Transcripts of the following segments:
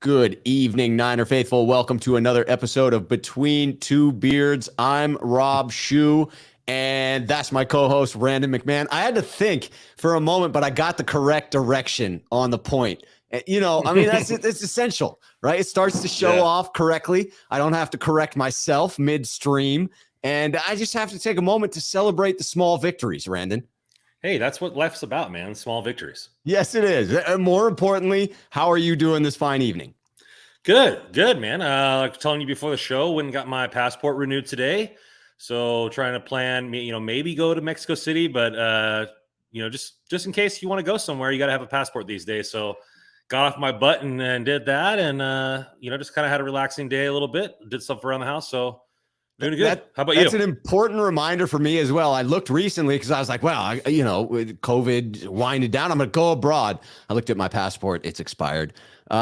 Good evening, Niner faithful. Welcome to another episode of Between Two Beards. I'm Rob Schuh, and that's my co-host, Randon McMahon. I had to think for a moment, but I got the correct direction on the point. That's it's essential, right? It starts to show off correctly. I don't have to correct myself midstream, and I just have to take a moment to celebrate the small victories, Randon. Hey, that's what life's about, man. Small victories. Yes, it is. And more importantly, how are you doing this fine evening? Good, man. Like telling you before the show, went and got my passport renewed today. So trying to plan, maybe go to Mexico City, but just in case you want to go somewhere, you got to have a passport these days. So got off my butt and did that, and just kind of had a relaxing day a little bit. Did stuff around the house, so. Doing good. How about you? That's an important reminder for me as well. I looked recently because I was like, well, with COVID winding down, I'm going to go abroad. I looked at my passport. It's expired.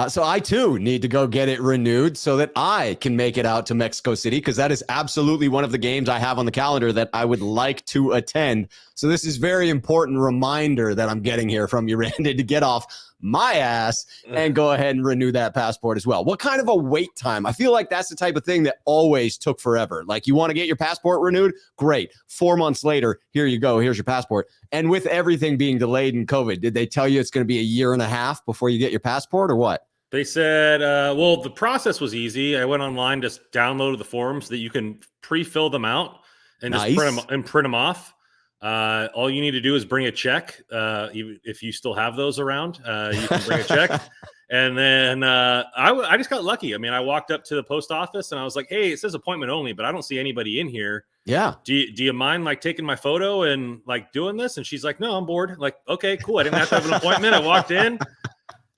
So I, too, need to go get it renewed so that I can make it out to Mexico City, because that is absolutely one of the games I have on the calendar that I would like to attend. So this is very important reminder that I'm getting here from you, Randon, to get off my ass and go ahead and renew that passport as well. What kind of a wait time? I feel like that's the type of thing that always took forever. Like, you want to get your passport renewed? Great. 4 months later, here you go. Here's your passport. And with everything being delayed in COVID, did they tell you it's going to be a year and a half before you get your passport, or what? They said, the process was easy. I went online, just downloaded the forms that you can pre-fill them out and just print them off. All you need to do is bring a check. If you still have those around, you can bring a check. And then I just got lucky. I mean, I walked up to the post office and I was like, hey, it says appointment only, but I don't see anybody in here. Yeah. Do you mind like taking my photo and like doing this? And she's like, no, I'm bored. Like, okay, cool. I didn't have to have an appointment. I walked in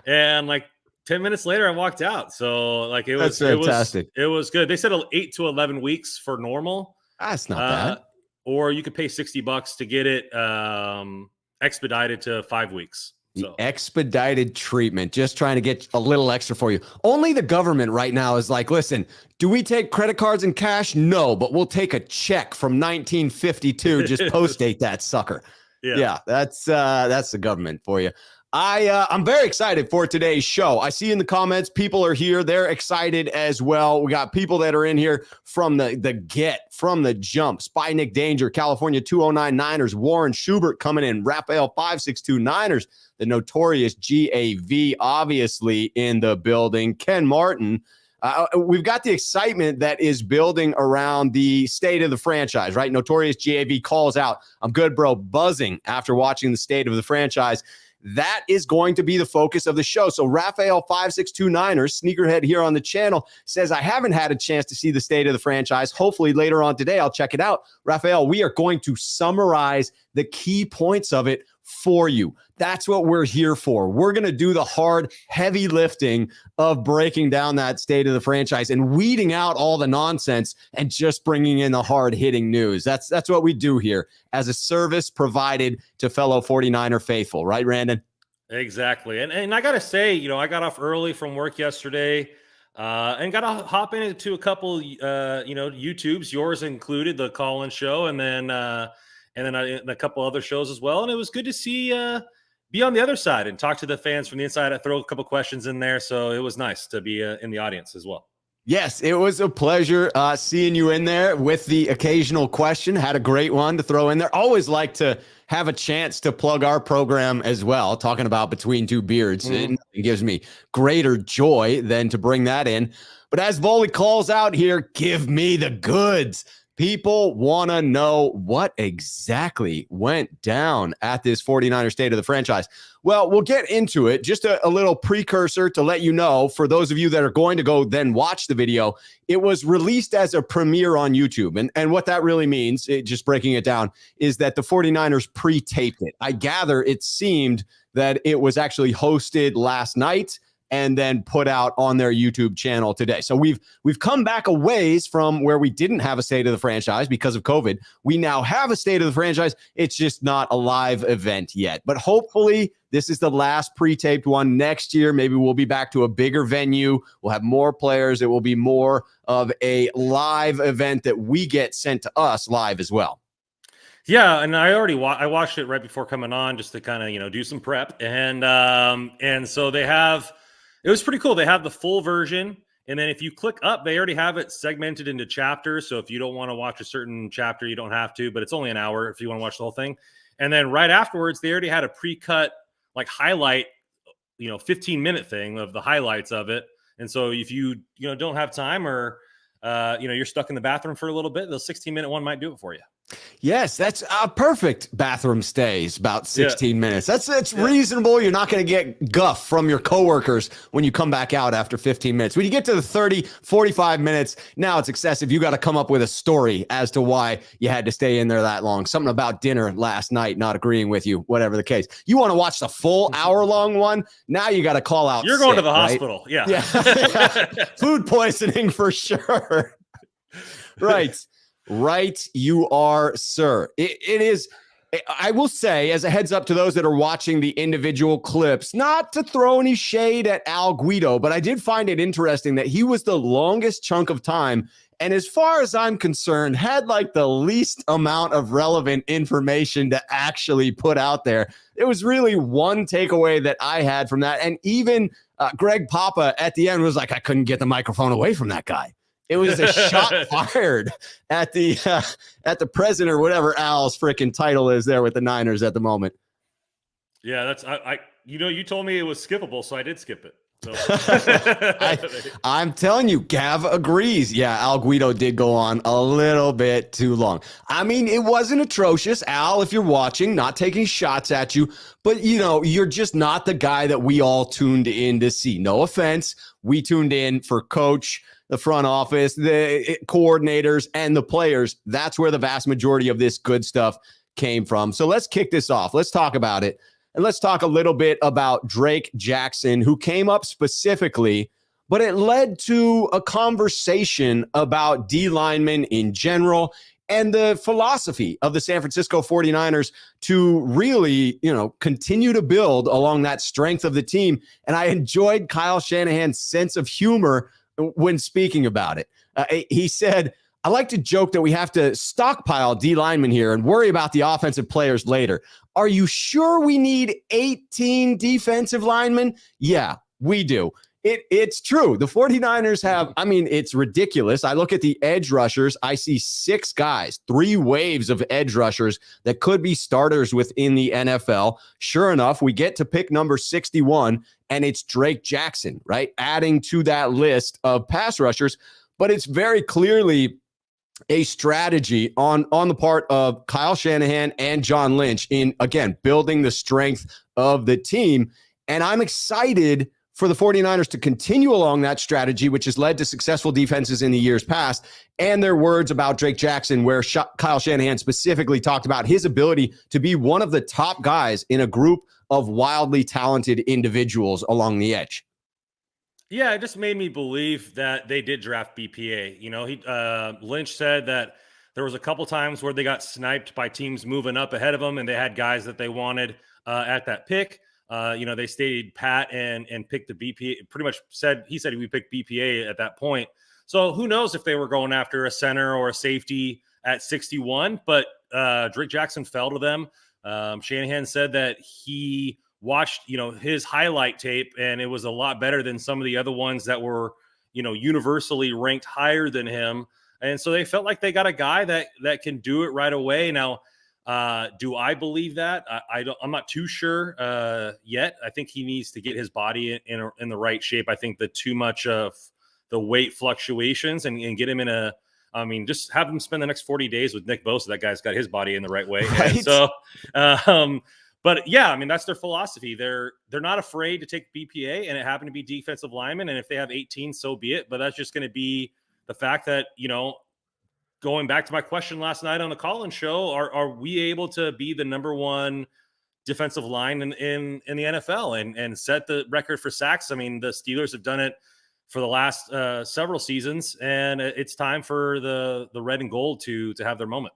and like 10 minutes later, I walked out. So like That's fantastic. It was good. They said 8 to 11 weeks for normal. That's not bad. Or you could pay $60 to get it expedited to 5 weeks. The expedited treatment, just trying to get a little extra for you. Only the government right now is like, listen, do we take credit cards and cash? No, but we'll take a check from 1952. Just post date that sucker. Yeah, that's the government for you. I'm very excited for today's show. I see in the comments, people are here. They're excited as well. We got people that are in here from from the jump. Spy Nick Danger, California 209 Niners, Warren Schubert coming in, Raphael 562 Niners, the notorious GAV, obviously in the building. Ken Martin. We've got the excitement that is building around the state of the franchise, right? Notorious GAV calls out, I'm good, bro, buzzing after watching the state of the franchise. That is going to be the focus of the show. So Raphael 562 Niners, sneakerhead here on the channel, says, I haven't had a chance to see the state of the franchise. Hopefully later on today, I'll check it out. Raphael, we are going to summarize the key points of it for you. That's what we're here for. We're going to do the hard, heavy lifting of breaking down that state of the franchise and weeding out all the nonsense and just bringing in the hard-hitting news. That's what we do here as a service provided to fellow 49er faithful. Right, Randon? Exactly. And I got to say, I got off early from work yesterday and got to hop into a couple, YouTubes, yours included, the call-in show, and then a couple other shows as well. And it was good to see be on the other side and talk to the fans from the inside. I throw a couple questions in there. So it was nice to be in the audience as well. Yes, it was a pleasure seeing you in there with the occasional question. Had a great one to throw in there. Always like to have a chance to plug our program as well, talking about Between Two Beards. It gives me greater joy than to bring that in. But as Boley calls out here, give me the goods. People want to know what exactly went down at this 49er state of the franchise. Well, we'll get into it. Just a little precursor to let you know, for those of you that are going to go then watch the video, it was released as a premiere on YouTube. And what that really means, just breaking it down, is that the 49ers pre-taped it. I gather it seemed that it was actually hosted last night and then put out on their YouTube channel today. So we've come back a ways from where we didn't have a state of the franchise because of COVID. We now have a state of the franchise. It's just not a live event yet. But hopefully this is the last pre-taped one. Next year, maybe we'll be back to a bigger venue. We'll have more players. It will be more of a live event that we get sent to us live as well. Yeah, and I already I watched it right before coming on just to kind of do some prep, and so they have It was pretty cool. They have the full version. And then if you click up, they already have it segmented into chapters. So if you don't want to watch a certain chapter, you don't have to, but it's only an hour if you want to watch the whole thing. And then right afterwards, they already had a pre-cut like highlight, 15-minute thing of the highlights of it. And so if you don't have time or you're stuck in the bathroom for a little bit, the 16-minute one might do it for you. Yes, that's a perfect bathroom stays, about 16 minutes. That's reasonable. You're not going to get guff from your coworkers when you come back out after 15 minutes. When you get to the 30, 45 minutes, now it's excessive. You got to come up with a story as to why you had to stay in there that long. Something about dinner last night, not agreeing with you, whatever the case. You want to watch the full hour-long one? Now you got to call out You're going to the hospital. Yeah. Food poisoning for sure. Right, you are, sir. It is, I will say, as a heads up to those that are watching the individual clips, not to throw any shade at Al Guido, but I did find it interesting that he was the longest chunk of time, and as far as I'm concerned, had like the least amount of relevant information to actually put out there. It was really one takeaway that I had from that, and even Greg Papa at the end was like, I couldn't get the microphone away from that guy. It was a shot fired at the president or whatever Al's freaking title is there with the Niners at the moment. Yeah, that's you told me it was skippable, so I did skip it. So. I'm telling you, Gav agrees. Yeah, Al Guido did go on a little bit too long. I mean, it wasn't atrocious. Al, if you're watching, not taking shots at you, but you're just not the guy that we all tuned in to see. No offense. We tuned in for Coach, the front office, the coordinators, and the players. That's where the vast majority of this good stuff came from. So let's kick this off. Let's talk about it. And let's talk a little bit about Drake Jackson, who came up specifically, but it led to a conversation about D linemen in general and the philosophy of the San Francisco 49ers to really, continue to build along that strength of the team. And I enjoyed Kyle Shanahan's sense of humor when speaking about it. He said, I like to joke that we have to stockpile D linemen here and worry about the offensive players later. Are you sure we need 18 defensive linemen? Yeah, we do. It's true. The 49ers have, it's ridiculous. I look at the edge rushers. I see 6 guys, 3 waves of edge rushers that could be starters within the NFL. Sure enough, we get to pick number 61, and it's Drake Jackson, right? Adding to that list of pass rushers. But it's very clearly a strategy on the part of Kyle Shanahan and John Lynch in, again, building the strength of the team. And I'm excited for the 49ers to continue along that strategy, which has led to successful defenses in the years past, and their words about Drake Jackson, where Kyle Shanahan specifically talked about his ability to be one of the top guys in a group of wildly talented individuals along the edge. Yeah, it just made me believe that they did draft BPA. Lynch said that there was a couple times where they got sniped by teams moving up ahead of them, and they had guys that they wanted at that pick. They stayed pat and picked the BPA. Pretty much said we picked BPA at that point. So who knows if they were going after a center or a safety at 61? But Drake Jackson fell to them. Shanahan said that he watched his highlight tape, and it was a lot better than some of the other ones that were universally ranked higher than him. And so they felt like they got a guy that can do it right away. Now, do I believe that? I'm not too sure yet. I think he needs to get his body in the right shape. I think too much of the weight fluctuations and get him just have him spend the next 40 days with Nick Bosa. That guy's got his body in the right way. Right. And so, but yeah, that's their philosophy. They're not afraid to take BPA, and it happened to be defensive linemen. And if they have 18, so be it. But that's just going to be the fact that, going back to my question last night on the Collins show, are we able to be the number one defensive line in the NFL and set the record for sacks? The Steelers have done it for the last several seasons, and it's time for the red and gold to have their moment.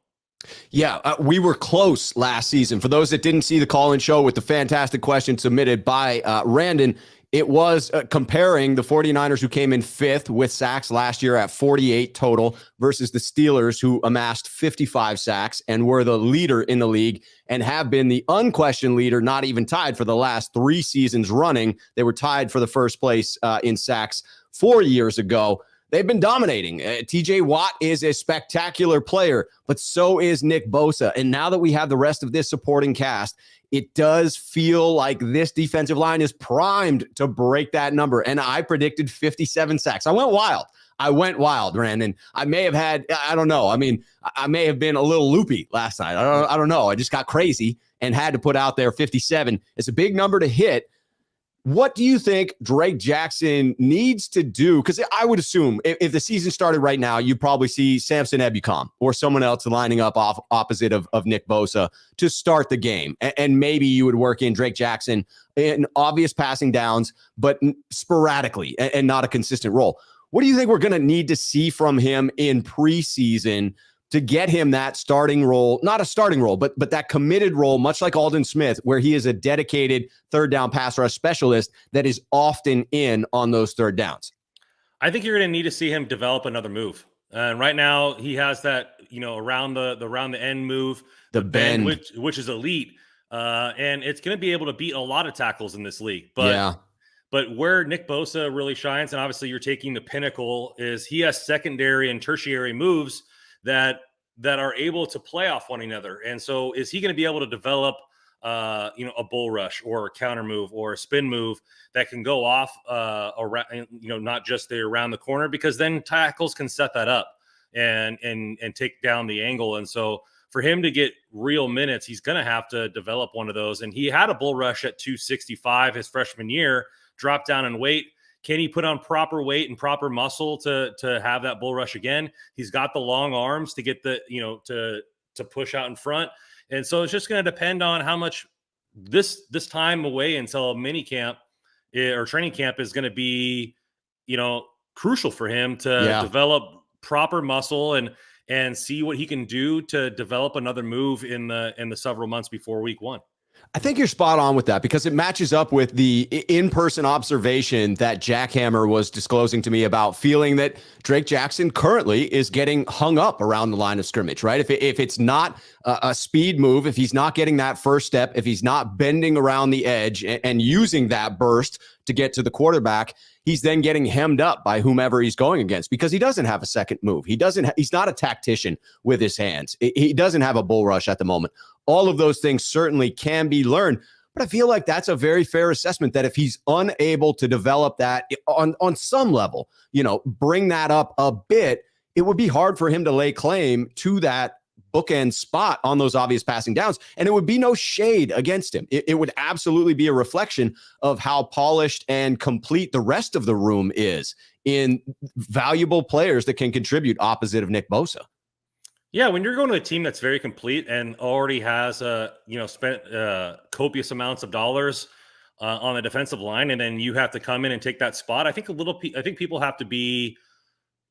Yeah, we were close last season. For those that didn't see the call-in show with the fantastic question submitted by Randon, it was comparing the 49ers, who came in 5th with sacks last year at 48 total, versus the Steelers, who amassed 55 sacks and were the leader in the league and have been the unquestioned leader, not even tied, for the last 3 seasons running. They were tied for the first place in sacks 4 years ago. They've been dominating. TJ Watt is a spectacular player, but so is Nick Bosa. And now that we have the rest of this supporting cast, it does feel like this defensive line is primed to break that number. And I predicted 57 sacks. I went wild, Randon. I may have had, I don't know. I mean, I may have been a little loopy last night. I don't know. I just got crazy and had to put out there 57. It's a big number to hit. What do you think Drake Jackson needs to do? Because I would assume if the season started right now, you'd probably see Samson Ebukam or someone else lining up opposite of Nick Bosa to start the game. And maybe you would work in Drake Jackson in obvious passing downs, but sporadically and not a consistent role. What do you think we're going to need to see from him in preseason to get him that starting role, not a starting role, but that committed role, much like Aldon Smith, where he is a dedicated third down pass rush specialist that is often in on those third downs? I think you're going to need to see him develop another move. And right now he has that, around the end move, the bend, which is elite. And it's going to be able to beat a lot of tackles in this league. But yeah. But where Nick Bosa really shines, and obviously you're taking the pinnacle, is he has secondary and tertiary moves that are able to play off one another. And so is he going to be able to develop, a bull rush or a counter move or a spin move that can go off around, not just around the corner, because then tackles can set that up and take down the angle. And so for him to get real minutes, he's going to have to develop one of those. And he had a bull rush at 265 his freshman year, dropped down in weight. Can he put on proper weight and proper muscle to have that bull rush again? He's got the long arms to get the, to push out in front. And so it's just going to depend on how much this time away until mini camp or training camp is going to be, crucial for him to develop proper muscle and see what he can do to develop another move in the several months before week 1. I think you're spot on with that, because it matches up with the in-person observation that Jackhammer was disclosing to me about feeling that Drake Jackson currently is getting hung up around the line of scrimmage, right? If it's not a speed move, if he's not getting that first step, if he's not bending around the edge and using that burst to get to the quarterback, he's then getting hemmed up by whomever he's going against, because he doesn't have a second move. He's not a tactician with his hands. He doesn't have a bull rush at the moment. All of those things certainly can be learned, but I feel like that's a very fair assessment, that if he's unable to develop that on some level, bring that up a bit, it would be hard for him to lay claim to that bookend spot on those obvious passing downs. And it would be no shade against him. It would absolutely be a reflection of how polished and complete the rest of the room is in valuable players that can contribute opposite of Nick Bosa. Yeah, when you're going to a team that's very complete and already has spent copious amounts of dollars on the defensive line, and then you have to come in and take that spot, I think people have to be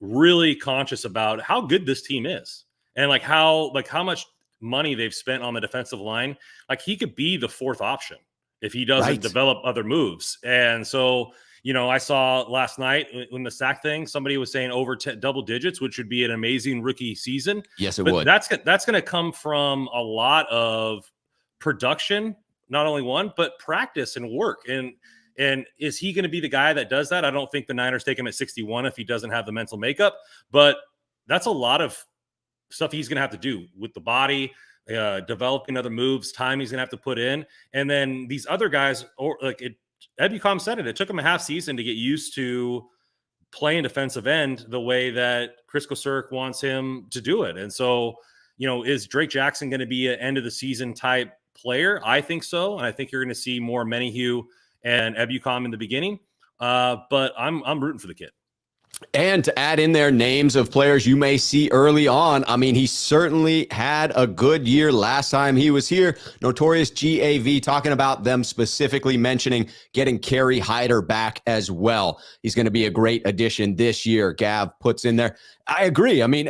really conscious about how good this team is, and how much money they've spent on the defensive line. Like, he could be the fourth option if he doesn't develop other moves. And so, I saw last night in the sack thing, somebody was saying over double digits, which would be an amazing rookie season. Yes, it would. That's going to come from a lot of production, not only one, but practice and work. And is he going to be the guy that does that? I don't think the Niners take him at 61 if he doesn't have the mental makeup, but that's a lot of stuff he's going to have to do with the body, developing other moves, time he's going to have to put in. And then these other guys, Ebukam said it took him a half season to get used to playing defensive end the way that Chris Kosirk wants him to do it. And so, is Drake Jackson going to be an end of the season type player? I think so. And I think you're going to see more Menahue and Ebukam in the beginning. But I'm rooting for the kid. And to add in there names of players you may see early on, I mean, he certainly had a good year last time he was here. Notorious GAV talking about them specifically mentioning getting Kerry Hyder back as well. He's going to be a great addition this year, Gav puts in there. I agree. I mean,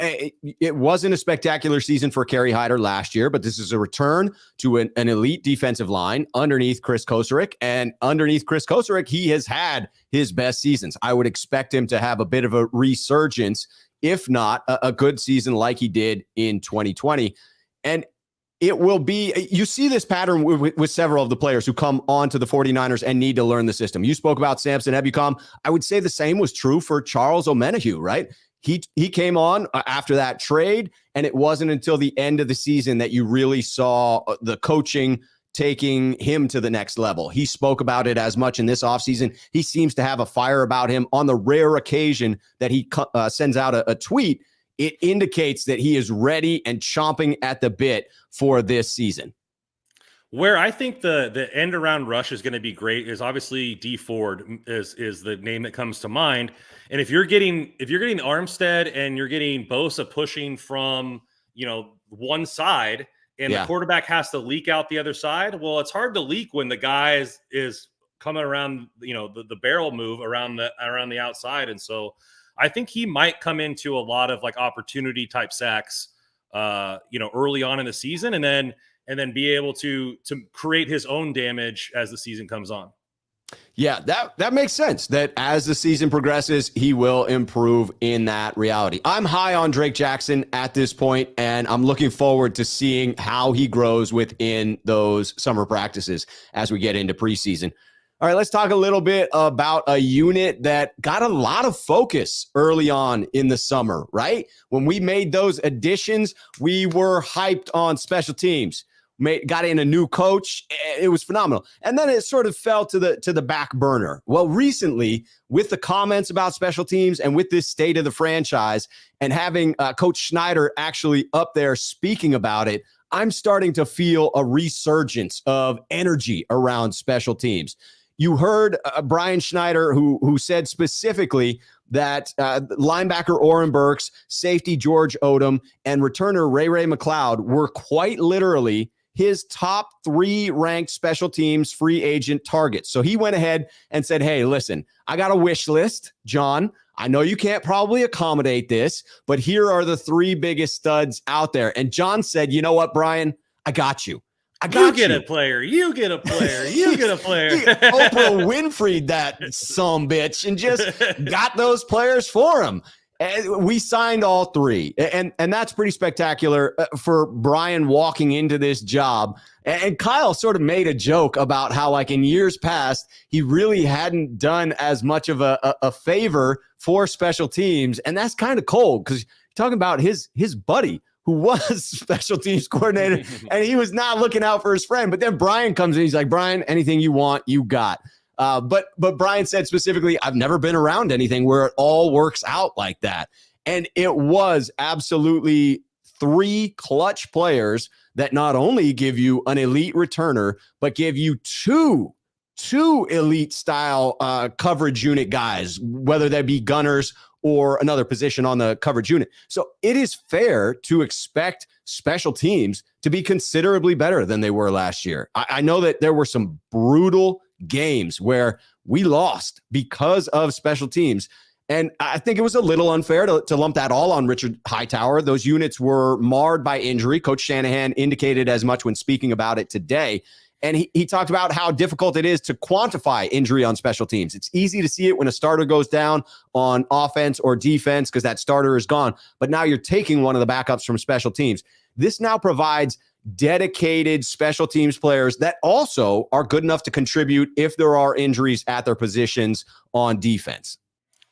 it wasn't a spectacular season for Kerry Hyder last year, but this is a return to an elite defensive line underneath Chris Kocurek. And underneath Chris Kocurek, he has had his best seasons. I would expect him to have a bit of a resurgence, if not a good season like he did in 2020. And it will be, you see this pattern with several of the players who come on to the 49ers and need to learn the system. You spoke about Samson Ebukam. I would say the same was true for Charles Omenihu, right? He came on after that trade, and it wasn't until the end of the season that you really saw the coaching taking him to the next level. He spoke about it as much in this offseason. He seems to have a fire about him. On the rare occasion that he sends out a tweet, it indicates that he is ready and chomping at the bit for this season. Where I think the end around rush is going to be great is obviously D Ford is the name that comes to mind. And if you're getting Armstead and you're getting Bosa pushing from, one side and the quarterback has to leak out the other side, well, it's hard to leak when the guy is coming around, the barrel move around the outside. And so I think he might come into a lot of like opportunity type sacks, early on in the season, and then be able to create his own damage as the season comes on. Yeah, that makes sense that as the season progresses, he will improve in that reality. I'm high on Drake Jackson at this point, and I'm looking forward to seeing how he grows within those summer practices as we get into preseason. All right, let's talk a little bit about a unit that got a lot of focus early on in the summer, right? When we made those additions, we were hyped on special teams. Got in a new coach. It was phenomenal. And then it sort of fell to the back burner. Well, recently, with the comments about special teams and with this state of the franchise and having Coach Schneider actually up there speaking about it, I'm starting to feel a resurgence of energy around special teams. You heard Brian Schneider, who said specifically that linebacker Oren Burks, safety George Odom, and returner Ray McCloud were quite literally his top 3 ranked special teams free agent targets. So he went ahead and said, hey, listen, I got a wish list, John. I know you can't probably accommodate this, but here are the 3 biggest studs out there. And John said, you know what, Brian? I got you. You get a player. You get a player. You get a player. Oprah Winfrey, that sumbitch, and just got those players for him. And we signed all 3. And that's pretty spectacular for Brian walking into this job. And Kyle sort of made a joke about how, like, in years past, he really hadn't done as much of a favor for special teams. And that's kind of cold because you're talking about his buddy who was special teams coordinator, and he was not looking out for his friend. But then Brian comes in, he's like, Brian, anything you want, you got. But Brian said specifically, I've never been around anything where it all works out like that. And it was absolutely 3 clutch players that not only give you an elite returner, but give you two elite style coverage unit guys, whether they be gunners or another position on the coverage unit. So it is fair to expect special teams to be considerably better than they were last year. I know that there were some brutal games where we lost because of special teams. And I think it was a little unfair to lump that all on Richard Hightower. Those units were marred by injury. Coach Shanahan indicated as much when speaking about it today. And he talked about how difficult it is to quantify injury on special teams. It's easy to see it when a starter goes down on offense or defense because that starter is gone. But now you're taking one of the backups from special teams. This now provides dedicated special teams players that also are good enough to contribute if there are injuries at their positions on defense.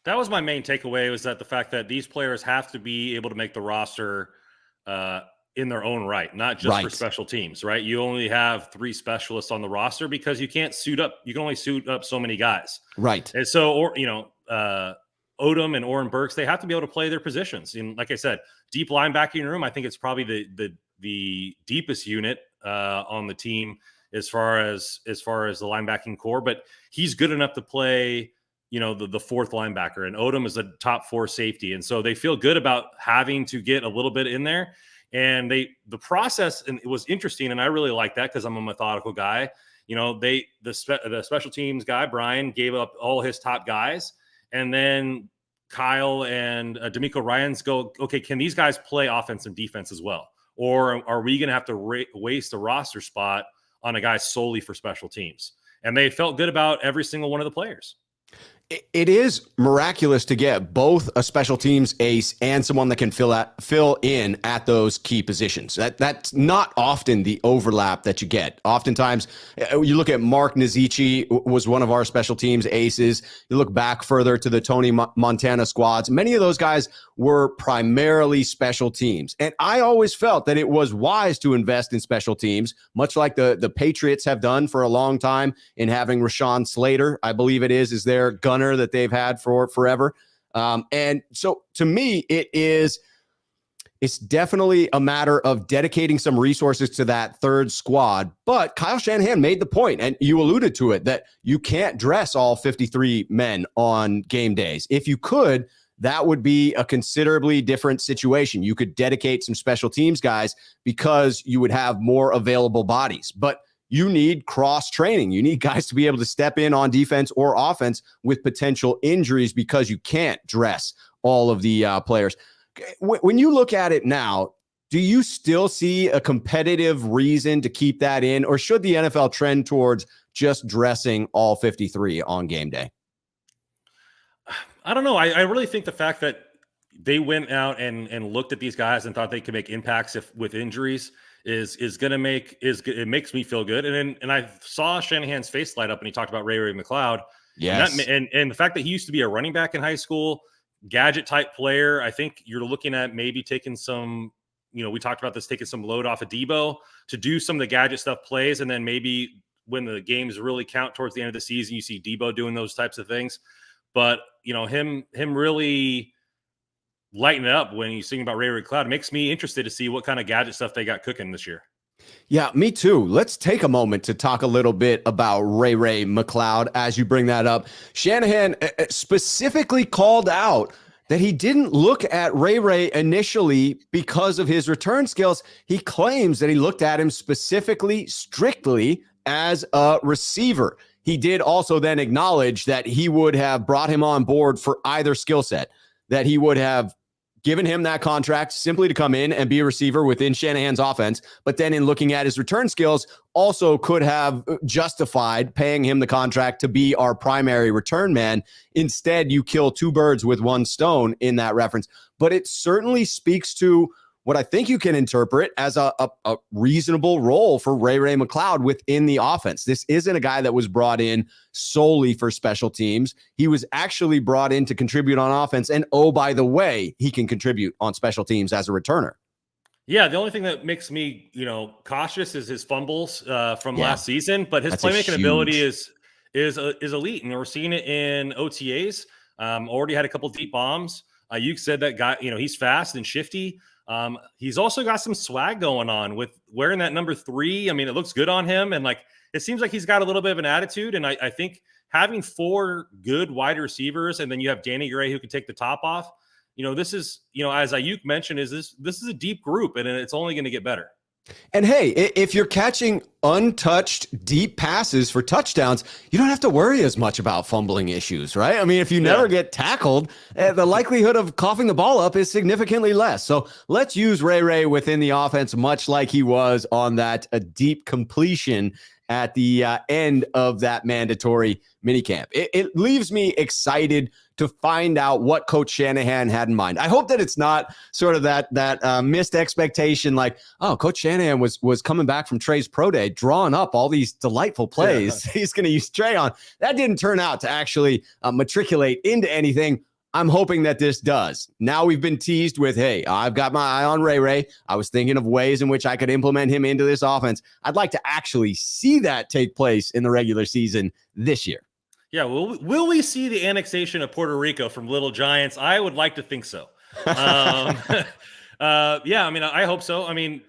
That was my main takeaway, was that the fact that these players have to be able to make the roster in their own right, not just for special teams, right? You only have 3 specialists on the roster because you can't suit up. You can only suit up so many guys. Right. And so, Odom and Oren Burks, they have to be able to play their positions. And like I said, deep linebacking room, I think it's probably the deepest unit on the team as far as the linebacking core, but he's good enough to play, the fourth linebacker, and Odom is a top 4 safety. And so they feel good about having to get a little bit in there. And the process, and it was interesting, and I really like that because I'm a methodical guy. The special teams guy, Brian, gave up all his top guys, and then Kyle and D'Amico Ryans go, okay, can these guys play offense and defense as well? Or are we going to have to waste a roster spot on a guy solely for special teams? And they felt good about every single one of the players. It is miraculous to get both a special teams ace and someone that can fill in at those key positions. That's not often the overlap that you get. Oftentimes, you look at Mark Nazici was one of our special teams aces. You look back further to the Tony Montana squads. Many of those guys were primarily special teams. And I always felt that it was wise to invest in special teams, much like the Patriots have done for a long time in having Rashawn Slater, I believe it is their gunner that they've had for forever. And so to me, it's definitely a matter of dedicating some resources to that third squad. But Kyle Shanahan made the point, and you alluded to it, that you can't dress all 53 men on game days. If you could, that would be a considerably different situation. You could dedicate some special teams guys because you would have more available bodies. But you need cross training. You need guys to be able to step in on defense or offense with potential injuries because you can't dress all of the players. When you look at it now, do you still see a competitive reason to keep that in, or should the NFL trend towards just dressing all 53 on game day? I don't know. I really think the fact that they went out and looked at these guys and thought they could make impacts with injuries is going to it makes me feel good. And I saw Shanahan's face light up when he talked about Ray McCloud. Yes. And the fact that he used to be a running back in high school, gadget type player, I think you're looking at maybe taking some, we talked about this, taking some load off of Debo to do some of the gadget stuff plays. And then maybe when the games really count towards the end of the season, you see Debo doing those types of things. But, him really lighten it up when you sing about Ray McCloud makes me interested to see what kind of gadget stuff they got cooking this year. Yeah, me too. Let's take a moment to talk a little bit about Ray McCloud as you bring that up. Shanahan specifically called out that he didn't look at Ray initially because of his return skills. He claims that he looked at him strictly as a receiver. He did also then acknowledge that he would have brought him on board for either skill set, that he would have given him that contract simply to come in and be a receiver within Shanahan's offense. But then in looking at his return skills, also could have justified paying him the contract to be our primary return man. Instead, you kill two birds with one stone in that reference. But it certainly speaks to what I think you can interpret as a reasonable role for Ray McCloud within the offense. This isn't a guy that was brought in solely for special teams. He was actually brought in to contribute on offense. And oh, by the way, he can contribute on special teams as a returner. Yeah, the only thing that makes me, cautious is his fumbles from last season, but his playmaking ability is elite, and we're seeing it in OTAs. Already had a couple deep bombs. You said that guy, he's fast and shifty. He's also got some swag going on with wearing that number 3. I mean, it looks good on him, and it seems like he's got a little bit of an attitude. And I think having 4 good wide receivers, and then you have Danny Gray who can take the top off. This is, as Ayuk mentioned, this is a deep group, and it's only going to get better. And hey, if you're catching untouched deep passes for touchdowns, you don't have to worry as much about fumbling issues, right? I mean, if you never get tackled, the likelihood of coughing the ball up is significantly less. So let's use Ray within the offense, much like he was on that deep completion at the end of that mandatory minicamp. It leaves me excited to find out what Coach Shanahan had in mind. I hope that it's not sort of that missed expectation, like, oh, Coach Shanahan was coming back from Trey's pro day, drawing up all these delightful plays he's going to use Trey on. That didn't turn out to actually matriculate into anything. I'm hoping that this does. Now we've been teased with, hey, I've got my eye on Ray. I was thinking of ways in which I could implement him into this offense. I'd like to actually see that take place in the regular season this year. Yeah, will we see the annexation of Puerto Rico from Little Giants? I would like to think so. Yeah, I mean, I hope so. I mean,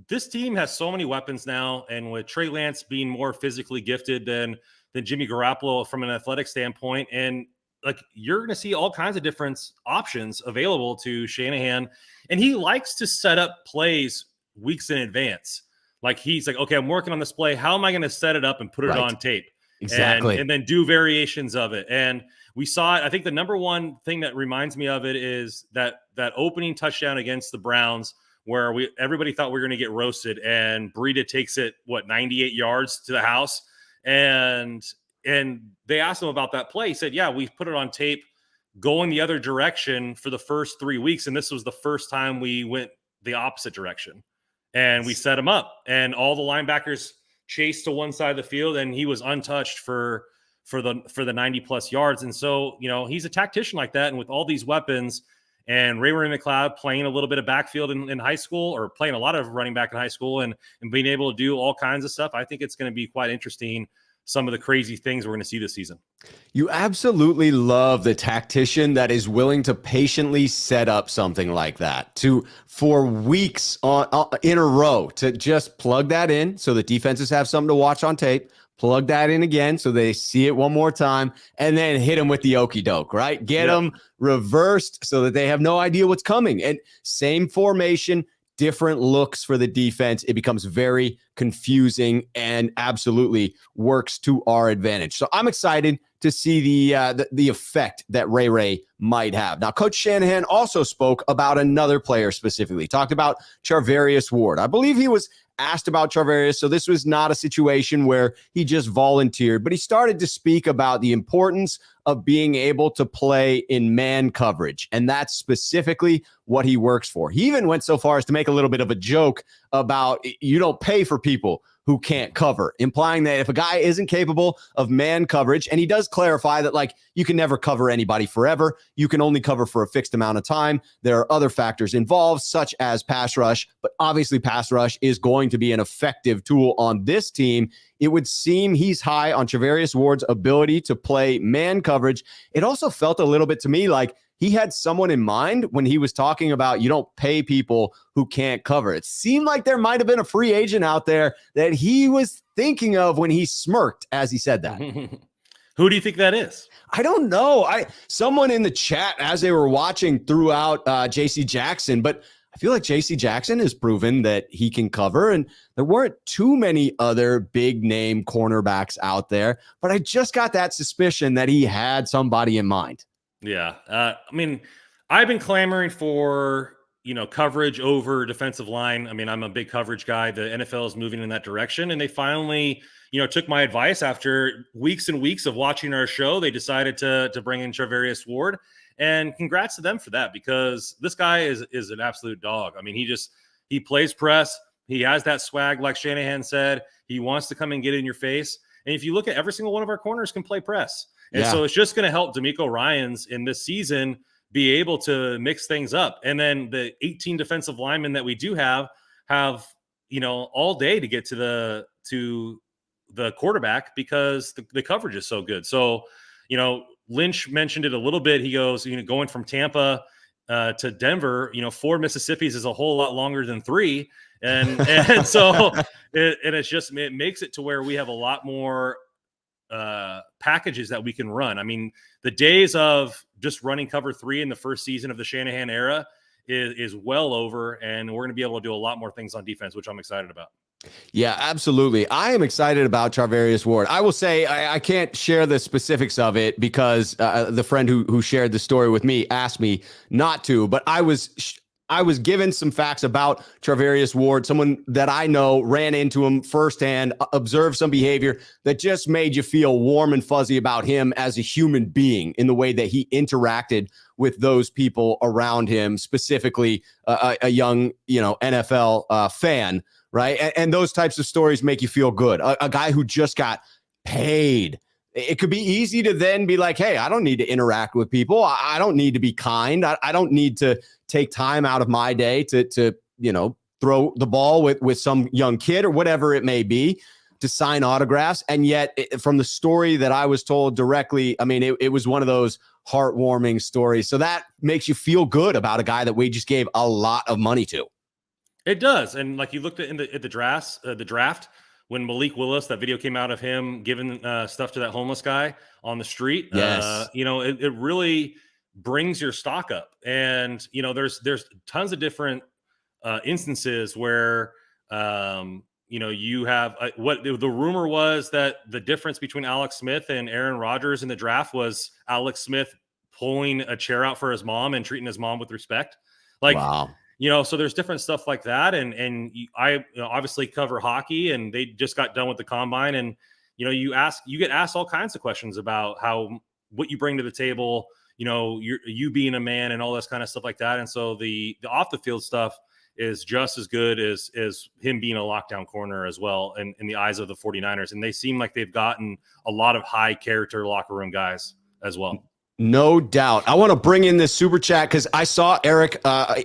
this team has so many weapons now, and with Trey Lance being more physically gifted than Jimmy Garoppolo from an athletic standpoint, and like you're going to see all kinds of different options available to Shanahan, and he likes to set up plays weeks in advance. Like he's like, okay, I'm working on this play. How am I going to set it up and put it on tape? Exactly. And then do variations of it. And we saw it. I think the number one thing that reminds me of it is that opening touchdown against the Browns, where everybody thought we were going to get roasted, and Breida takes it 98 yards to the house, and they asked him about that play. He said, yeah, we put it on tape going the other direction for the first 3 weeks, and this was the first time we went the opposite direction, and we set him up, and all the linebackers chased to one side of the field, and he was untouched for the 90 plus yards. And so, he's a tactician like that. And with all these weapons, and Ray McCloud playing a little bit of backfield in high school, or playing a lot of running back in high school, and being able to do all kinds of stuff, I think it's going to be quite interesting, some of the crazy things we're going to see this season. You absolutely love the tactician that is willing to patiently set up something like that for weeks in a row, to just plug that in so the defenses have something to watch on tape, plug that in again so they see it one more time, and then hit them with the okie doke, right? Get them reversed so that they have no idea what's coming. And same formation, different looks for the defense. It becomes very confusing and absolutely works to our advantage. So I'm excited to see the effect that Ray might have. Now, Coach Shanahan also spoke about another player specifically, talked about Charvarius Ward. I believe he was asked about Charvarius, so this was not a situation where he just volunteered, but he started to speak about the importance of being able to play in man coverage, and that's specifically what he works for. He even went so far as to make a little bit of a joke about you don't pay for people who can't cover, implying that if a guy isn't capable of man coverage, and he does clarify that, like, you can never cover anybody forever. You can only cover for a fixed amount of time. There are other factors involved, such as pass rush, but obviously pass rush is going to be an effective tool on this team. It would seem he's high on Charvarius Ward's ability to play man coverage. It also felt a little bit to me like he had someone in mind when he was talking about you don't pay people who can't cover. It seemed like there might have been a free agent out there that he was thinking of when he smirked as he said that. Who do you think that is? I don't know. Someone in the chat as they were watching threw out J.C. Jackson, but I feel like J.C. Jackson has proven that he can cover, and there weren't too many other big name cornerbacks out there, but I just got that suspicion that he had somebody in mind. Yeah. I mean, I've been clamoring for, coverage over defensive line. I mean, I'm a big coverage guy. The NFL is moving in that direction, and they finally, took my advice after weeks and weeks of watching our show. They decided to bring in Charvarius Ward, and congrats to them for that, because this guy is an absolute dog. I mean, he plays press. He has that swag, like Shanahan said. He wants to come and get in your face. And if you look at every single one of our corners can play press. And so it's just going to help D'Amico Ryans in this season be able to mix things up. And then the 18 defensive linemen that we do have, all day to get to the quarterback, because the coverage is so good. So, Lynch mentioned it a little bit. He goes, going from Tampa to Denver, 4 Mississippis is a whole lot longer than 3. And so it makes it to where we have a lot more packages that we can run. I mean, the days of just running cover 3 in the first season of the Shanahan era is well over, and we're going to be able to do a lot more things on defense, which I'm excited about. Yeah, absolutely. I am excited about Charvarius Ward. I will say I can't share the specifics of it because the friend who shared the story with me asked me not to, but I was given some facts about Charvarius Ward. Someone that I know ran into him firsthand, observed some behavior that just made you feel warm and fuzzy about him as a human being in the way that he interacted with those people around him, specifically a young, NFL fan, right? And those types of stories make you feel good. A guy who just got paid. It could be easy to then be like, hey, I don't need to interact with people. I don't need to be kind. I don't need to take time out of my day to throw the ball with some young kid or whatever it may be, to sign autographs. And yet from the story that I was told directly, I mean, it was one of those heartwarming stories. So that makes you feel good about a guy that we just gave a lot of money to. It does. And like you looked at the draft, when Malik Willis, that video came out of him giving stuff to that homeless guy on the street. Yes. It really brings your stock up. And, there's tons of different instances where, you have what the rumor was that the difference between Alex Smith and Aaron Rodgers in the draft was Alex Smith pulling a chair out for his mom and treating his mom with respect. Wow. So there's different stuff like that. And I obviously cover hockey, and they just got done with the combine. And, you get asked all kinds of questions about what you bring to the table, you being a man and all this kind of stuff like that. And so the off the field stuff is just as good as him being a lockdown corner as well in the eyes of the 49ers. And they seem like they've gotten a lot of high character locker room guys as well. No doubt. I want to bring in this super chat because I saw Eric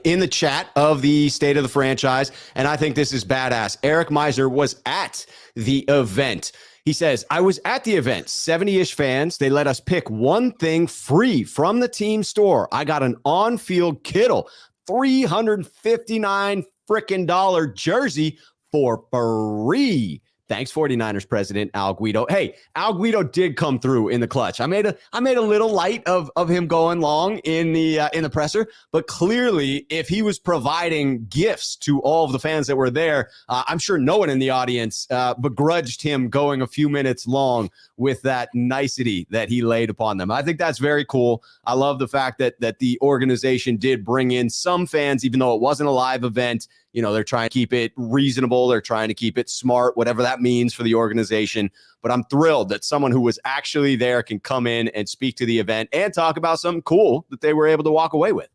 in the chat of the state of the franchise, and I think this is badass. Eric Meiser was at the event. He says, I was at the event, 70-ish fans. They let us pick one thing free from the team store. I got an on-field Kittle, $359 freaking jersey for free. Thanks, 49ers president Al Guido. Hey, Al Guido did come through in the clutch. I made a little light of him going long in the presser, but clearly, if he was providing gifts to all of the fans that were there, I'm sure no one in the audience begrudged him going a few minutes long with that nicety that he laid upon them. I think that's very cool. I love the fact that the organization did bring in some fans, even though it wasn't a live event. They're trying to keep it reasonable. They're trying to keep it smart, whatever that means for the organization. But I'm thrilled that someone who was actually there can come in and speak to the event and talk about something cool that they were able to walk away with.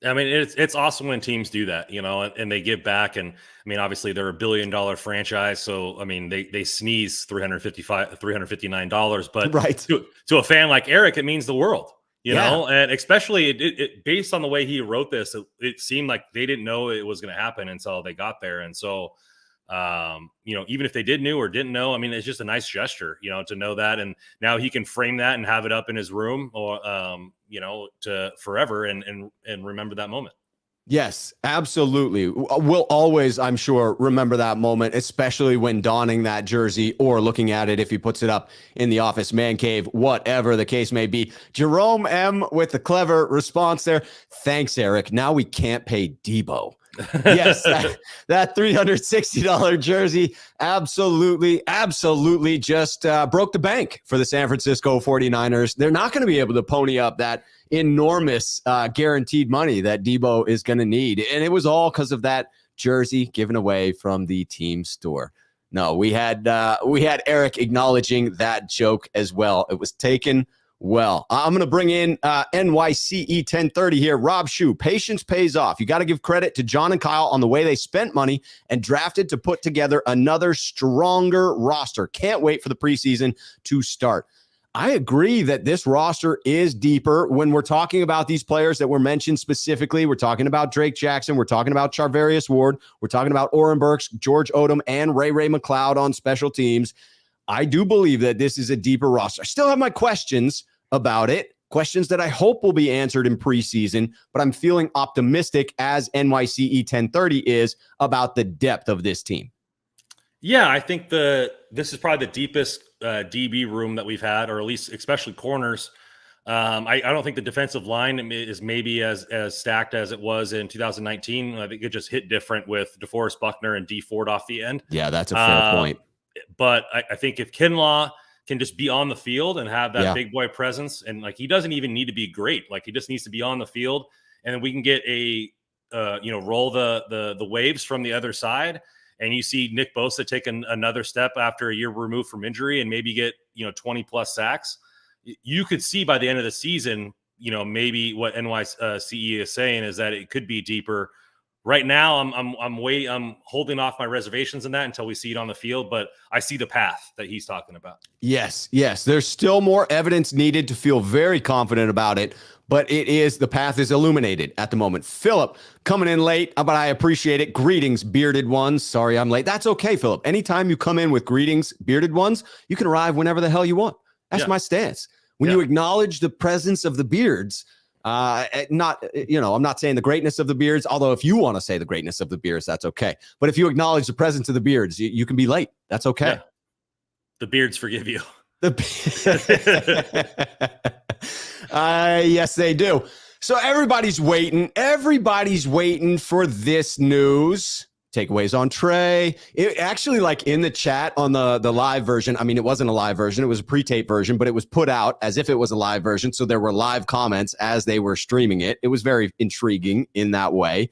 I mean, it's awesome when teams do that, and they give back. And I mean, obviously they're $1 billion franchise. So, I mean, they sneeze $359, but right. to a fan like Eric, it means the world. And especially it based on the way he wrote this, it seemed like they didn't know it was going to happen until they got there. And so, even if they didn't know, I mean, it's just a nice gesture, to know that. And now he can frame that and have it up in his room or, to forever and remember that moment. Yes, absolutely. We'll always, I'm sure, remember that moment, especially when donning that jersey or looking at it if he puts it up in the office, man cave, whatever the case may be. Jerome M. with the clever response there. Thanks, Eric. Now we can't pay Debo. Yes, that $360 jersey absolutely just broke the bank for the San Francisco 49ers. They're not going to be able to pony up that enormous guaranteed money that Debo is going to need. And it was all because of that jersey given away from the team store. No, we had Eric acknowledging that joke as well. It was taken well. I'm going to bring in NYCE 1030 here. Rob Schuh, patience pays off. You got to give credit to John and Kyle on the way they spent money and drafted to put together another stronger roster. Can't wait for the preseason to start. I agree that this roster is deeper when we're talking about these players that were mentioned specifically. We're talking about Drake Jackson. We're talking about Charvarius Ward. We're talking about Oren Burks, George Odom, and Ray McCloud on special teams. I do believe that this is a deeper roster. I still have my questions about it, questions that I hope will be answered in preseason, but I'm feeling optimistic as NYCE 1030 is about the depth of this team. Yeah, I think this is probably the deepest DB room that we've had, or at least especially corners. I don't think the defensive line is maybe as stacked as it was in 2019. I think it just hit different with DeForest Buckner and D Ford off the end. Yeah, that's a fair point. But I think if Kinlaw can just be on the field and have that big boy presence, and like he doesn't even need to be great, like he just needs to be on the field, and then we can get roll the waves from the other side. And you see Nick Bosa take another step after a year removed from injury and maybe get 20 plus sacks. You could see by the end of the season, maybe what NYCE is saying is that it could be deeper. Right now, I'm holding off my reservations in that until we see it on the field, but I see the path that he's talking about. Yes. There's still more evidence needed to feel very confident about it, but the path is illuminated at the moment. Philip coming in late, but I appreciate it. Greetings, bearded ones. Sorry I'm late. That's okay, Philip. Anytime you come in with greetings, bearded ones, you can arrive whenever the hell you want. That's my stance. When you acknowledge the presence of the beards, Not, I'm not saying the greatness of the beards, although if you want to say the greatness of the beards, that's okay. But if you acknowledge the presence of the beards, you can be late. That's okay. Yeah. The beards forgive you. Yes, they do. So everybody's waiting. Everybody's waiting for this news. Takeaways on Trey. It actually, like in the chat on the live version, I mean, it wasn't a live version. It was a pre-tape version, but it was put out as if it was a live version. So there were live comments as they were streaming it. It was very intriguing in that way.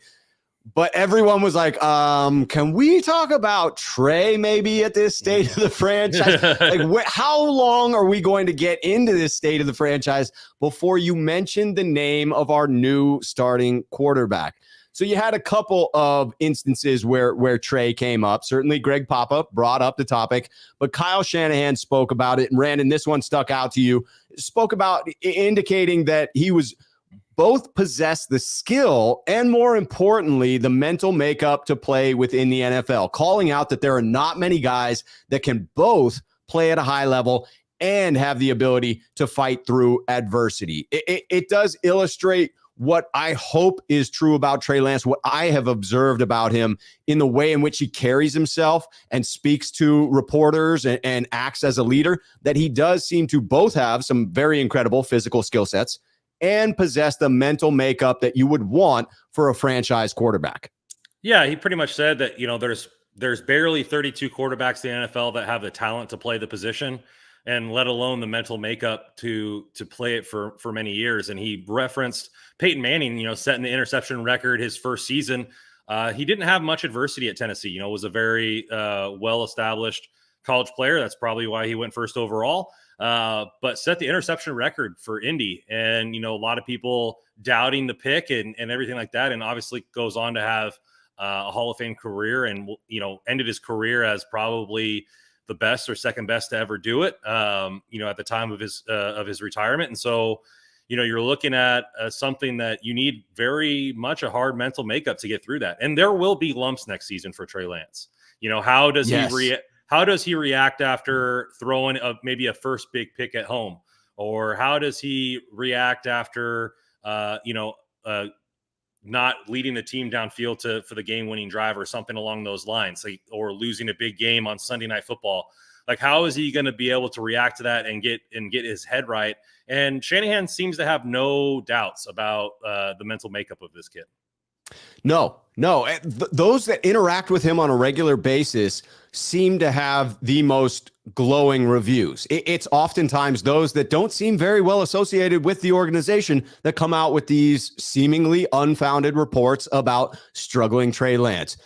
But everyone was like, can we talk about Trey maybe at this state of the franchise? Like, how long are we going to get into this state of the franchise before you mention the name of our new starting quarterback? So you had a couple of instances where Trey came up. Certainly Greg Papa brought up the topic, but Kyle Shanahan spoke about it. And Randon, this one stuck out to you, spoke about indicating that he was both possess the skill and, more importantly, the mental makeup to play within the NFL, calling out that there are not many guys that can both play at a high level and have the ability to fight through adversity. It does illustrate what I hope is true about Trey Lance, what I have observed about him in the way in which he carries himself and speaks to reporters and acts as a leader, that he does seem to both have some very incredible physical skill sets and possess the mental makeup that you would want for a franchise quarterback. Yeah, he pretty much said that, there's barely 32 quarterbacks in the NFL that have the talent to play the position, and let alone the mental makeup to play it for many years. And he referenced Peyton Manning, setting the interception record his first season. He didn't have much adversity at Tennessee, was a very well-established college player. That's probably why he went first overall, but set the interception record for Indy. And, a lot of people doubting the pick and everything like that. And obviously goes on to have a Hall of Fame career and, ended his career as probably the best or second best to ever do it, at the time of his retirement. And so, you're looking at something that you need very much a hard mental makeup to get through that. And there will be lumps next season for Trey Lance. How does how does he react after throwing maybe a first big pick at home? Or how does he react after, not leading the team downfield for the game-winning drive or something along those lines, or losing a big game on Sunday Night Football? Like, how is he going to be able to react to that and get his head right? And Shanahan seems to have no doubts about the mental makeup of this kid. No. Those that interact with him on a regular basis seem to have the most glowing reviews. It's oftentimes those that don't seem very well associated with the organization that come out with these seemingly unfounded reports about struggling Trey Lance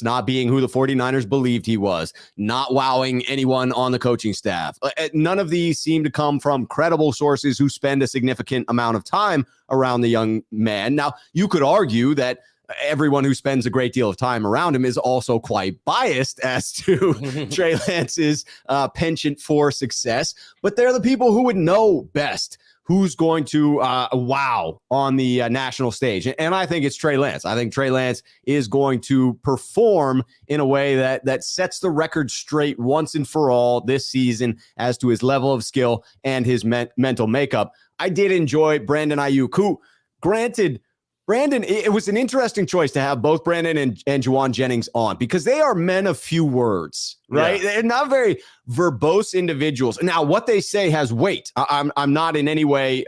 not being who the 49ers believed he was, not wowing anyone on the coaching staff. None of these seem to come from credible sources who spend a significant amount of time around the young man. Now, you could argue that everyone who spends a great deal of time around him is also quite biased as to Trey Lance's penchant for success, but they're the people who would know best who's going to wow on the national stage. And I think it's Trey Lance. I think Trey Lance is going to perform in a way that sets the record straight once and for all this season as to his level of skill and his mental makeup. I did enjoy Brandon Ayuk, who, granted, Brandon, it was an interesting choice to have both Brandon and Juwan Jennings on because they are men of few words, right? Yeah. They're not very verbose individuals. Now, what they say has weight. I'm not in any way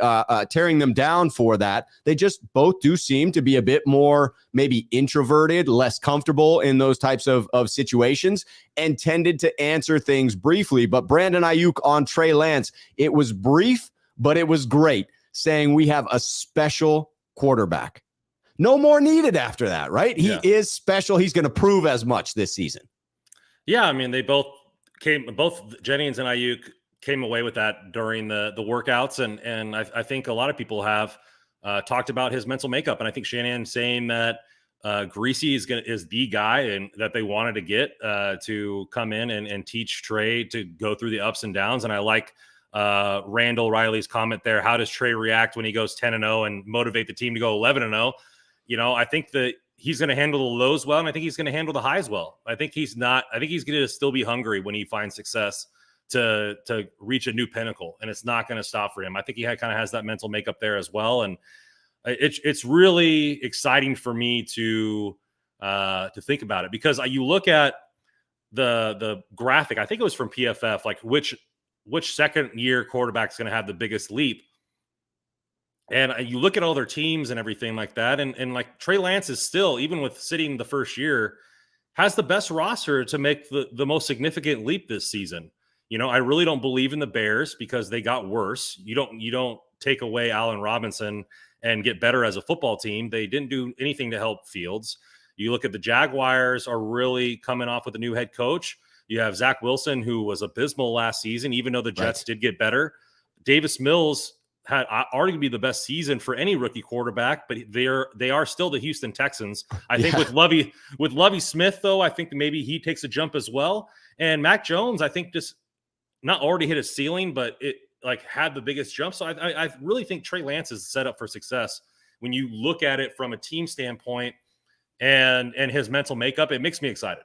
tearing them down for that. They just both do seem to be a bit more maybe introverted, less comfortable in those types of situations, and tended to answer things briefly. But Brandon Ayuk on Trey Lance, it was brief, but it was great, saying we have a special quarterback. No more needed after that, right? He is special. He's going to prove as much this season. Yeah, I mean, both Jennings and Ayuk came away with that during the workouts, and I think a lot of people have talked about his mental makeup, and I think Shanahan saying that Greasy is the guy and that they wanted to get to come in and teach Trey to go through the ups and downs. And I like Randall Riley's comment there. How does Trey react when he goes 10-0 and motivate the team to go 11-0? I think that he's going to handle the lows well, and I think he's going to handle the highs well. I think he's going to still be hungry when he finds success to reach a new pinnacle, and it's not going to stop for him. I think he kind of has that mental makeup there as well. And it's really exciting for me to think about it, because you look at the graphic, I think it was from PFF, like which second year quarterback is going to have the biggest leap. And you look at all their teams and everything like that. And like Trey Lance is still, even with sitting the first year, has the best roster to make the most significant leap this season. I really don't believe in the Bears because they got worse. You don't take away Allen Robinson and get better as a football team. They didn't do anything to help Fields. You look at the Jaguars are really coming off with a new head coach. You have Zach Wilson, who was abysmal last season, even though the Jets did get better. Davis Mills had arguably the best season for any rookie quarterback, but they are still the Houston Texans. I think with Lovie Smith, though, I think maybe he takes a jump as well. And Mac Jones, I think, just not already hit his ceiling, but it had the biggest jump. So I really think Trey Lance is set up for success when you look at it from a team standpoint and his mental makeup. It makes me excited.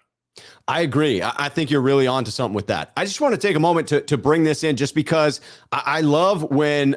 I agree. I think you're really onto something with that. I just want to take a moment to bring this in, just because I love when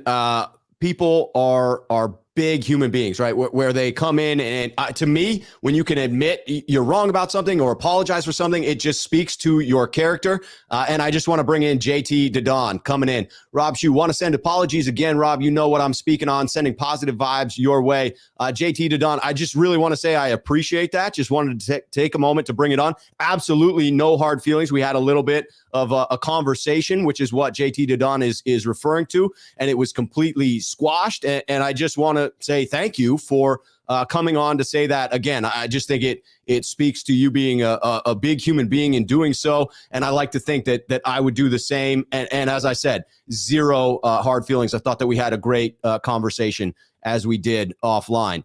people are big human beings, right? Where they come in and to me, when you can admit you're wrong about something or apologize for something, it just speaks to your character. And I just want to bring in JT Didon coming in. Rob Schuh, want to send apologies again, Rob. You know what I'm speaking on, sending positive vibes your way. JT Didon, I just really want to say I appreciate that. Just wanted to take a moment to bring it on. Absolutely no hard feelings. We had a little bit of a conversation, which is what JT Didon is referring to, and it was completely squashed. And I just want to say thank you for coming on to say that again. I just think it speaks to you being a big human being in doing so, and I like to think that I would do the same. And as I said, zero hard feelings. I thought that we had a great conversation as we did offline.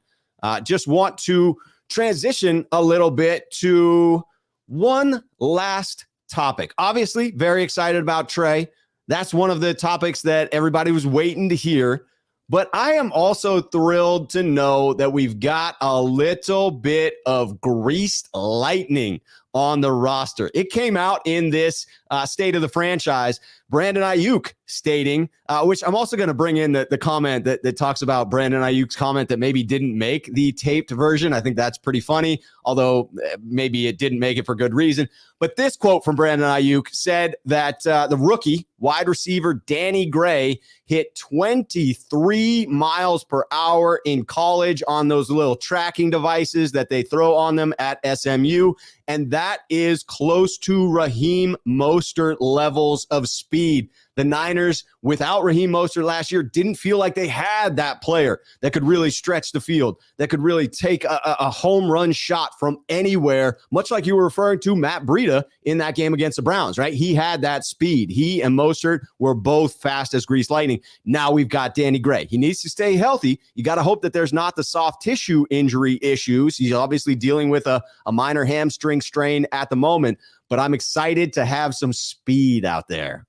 Just want to transition a little bit to one last topic. Obviously, very excited about Trey. That's one of the topics that everybody was waiting to hear. But I am also thrilled to know that we've got a little bit of greased lightning on the roster. It came out in this state of the franchise. Brandon Ayuk stating, which I'm also going to bring in the comment that talks about Brandon Ayuk's comment that maybe didn't make the taped version. I think that's pretty funny, although maybe it didn't make it for good reason. But this quote from Brandon Ayuk said that the rookie wide receiver Danny Gray hit 23 miles per hour in college on those little tracking devices that they throw on them at SMU. And that is close to Raheem Mostert levels of speed. The Niners, without Raheem Mostert last year, didn't feel like they had that player that could really stretch the field, that could really take a home run shot from anywhere, much like you were referring to Matt Breida in that game against the Browns, right? He had that speed. He and Mostert were both fast as greased lightning. Now we've got Danny Gray. He needs to stay healthy. You got to hope that there's not the soft tissue injury issues. He's obviously dealing with a minor hamstring strain at the moment, but I'm excited to have some speed out there.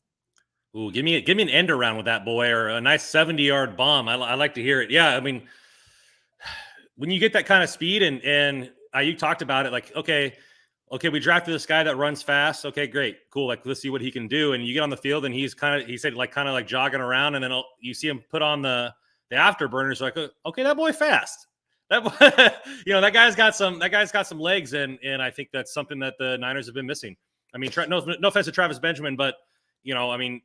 Ooh, give me an end around with that boy, or a nice 70-yard bomb. I like to hear it. Yeah, I mean, when you get that kind of speed, and you talked about it, like, okay, we drafted this guy that runs fast. Okay, great, cool. Like, let's see what he can do. And you get on the field, and he said kind of jogging around, and then you see him put on the afterburners. Like, okay, that boy fast. That boy, that guy's got some legs, and I think that's something that the Niners have been missing. I mean, no offense to Travis Benjamin, but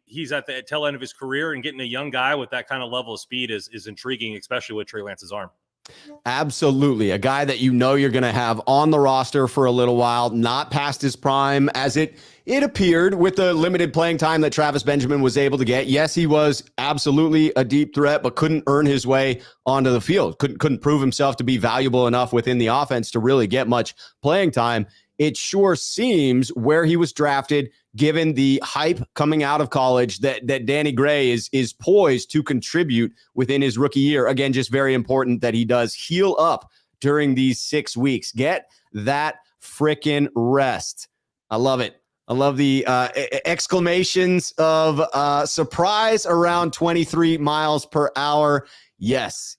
he's at the tail end of his career, and getting a young guy with that kind of level of speed is intriguing, especially with Trey Lance's arm. Absolutely. A guy that you're going to have on the roster for a little while, not past his prime, as it appeared with the limited playing time that Travis Benjamin was able to get. Yes, he was absolutely a deep threat, but couldn't earn his way onto the field. Couldn't prove himself to be valuable enough within the offense to really get much playing time. It sure seems where he was drafted, given the hype coming out of college, that Danny Gray is poised to contribute within his rookie year. Again, just very important that he does heal up during these 6 weeks. Get that frickin' rest. I love it. I love the exclamations of surprise around 23 miles per hour. Yes.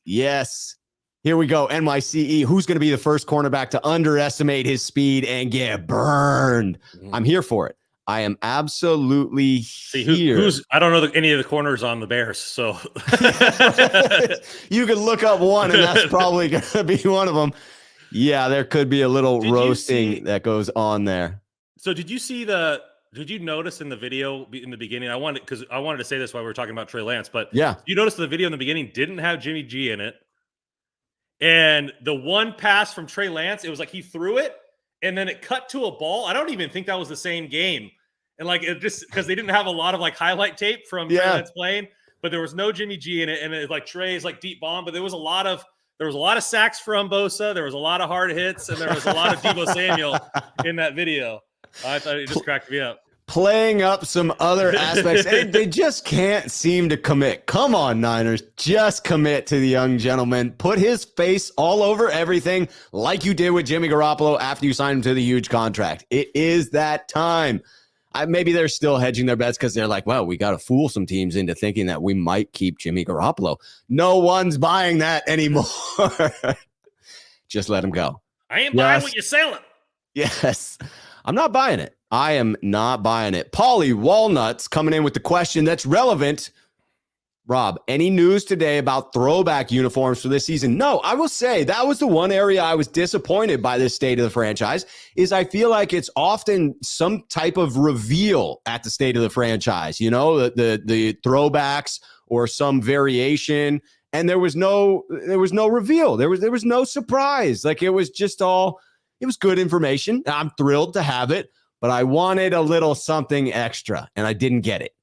Here we go, NYCE. Who's going to be the first cornerback to underestimate his speed and get burned? I'm here for it. I am absolutely here. Who's I don't know any of the corners on the Bears, so you can look up one, and that's probably going to be one of them. Yeah, there could be a little roasting that goes on there. So did you notice in the video in the beginning? I wanted to say this while we were talking about Trey Lance, but yeah, you noticed the video in the beginning didn't have Jimmy G in it. And the one pass from Trey Lance, it was like he threw it and then it cut to a ball. I don't even think that was the same game. And like it just because they didn't have a lot of like highlight tape from Trey Lance playing, but there was no Jimmy G in it. And it's like Trey's like deep bomb, but there was a lot of sacks from Bosa. There was a lot of hard hits, and there was a lot of Deebo Samuel in that video. I thought it just cracked me up. Playing up some other aspects. They just can't seem to commit. Come on, Niners. Just commit to the young gentleman. Put his face all over everything like you did with Jimmy Garoppolo after you signed him to the huge contract. It is that time. Maybe they're still hedging their bets because they're like, well, we got to fool some teams into thinking that we might keep Jimmy Garoppolo. No one's buying that anymore. Just let him go. I ain't buying what you're selling. Yes. I'm not buying it. I am not buying it. Paulie Walnuts coming in with the question that's relevant. Rob, any news today about throwback uniforms for this season? No, I will say that was the one area I was disappointed by this state of the franchise is I feel like it's often some type of reveal at the state of the franchise, you know, the throwbacks or some variation. And there was no reveal. There was no surprise. Like it was just it was good information. I'm thrilled to have it, but I wanted a little something extra and I didn't get it.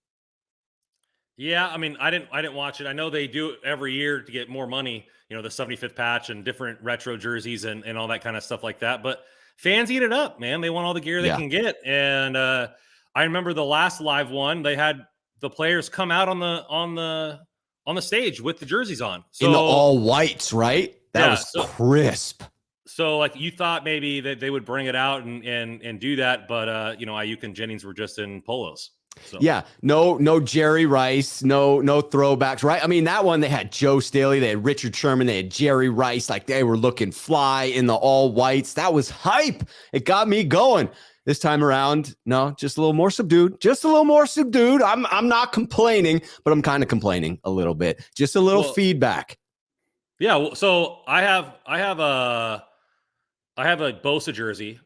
Yeah, I mean, I didn't watch it. I know they do it every year to get more money, you know, the 75th patch and different retro jerseys and all that kind of stuff like that. But fans eat it up, man. They want all the gear they can get. And I remember the last live one, they had the players come out on the stage with the jerseys on. So, in the all whites, right? That was crisp. So like you thought maybe that they would bring it out and do that, but you know, Ayuk and Jennings were just in polos. So. Yeah, no Jerry Rice, no throwbacks, right? I mean, that one they had Joe Staley, they had Richard Sherman, they had Jerry Rice, like they were looking fly in the all whites. That was hype. It got me going. This time around, no, just a little more subdued. Just a little more subdued. I'm not complaining, but I'm kind of complaining a little bit. Just a little feedback. Yeah, so I have a Bosa jersey.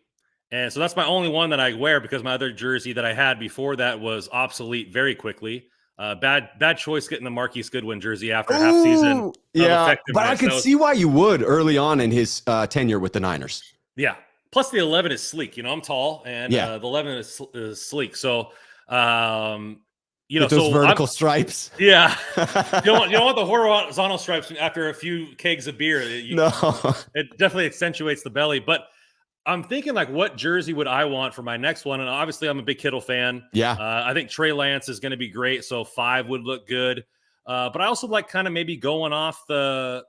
And so that's my only one that I wear because my other jersey that I had before that was obsolete very quickly. Bad choice getting the Marquise Goodwin jersey after half season. Yeah, but I could see why you would early on in his tenure with the Niners. Yeah. Plus the 11 is sleek. You know, I'm tall and the 11 is sleek. So, you know, those vertical stripes. Yeah. you don't want the horizontal stripes after a few kegs of beer. It definitely accentuates the belly. But I'm thinking like, what jersey would I want for my next one? And obviously I'm a big Kittle fan. Yeah. I think Trey Lance is going to be great. So 5 would look good. But I also like kind of maybe going off the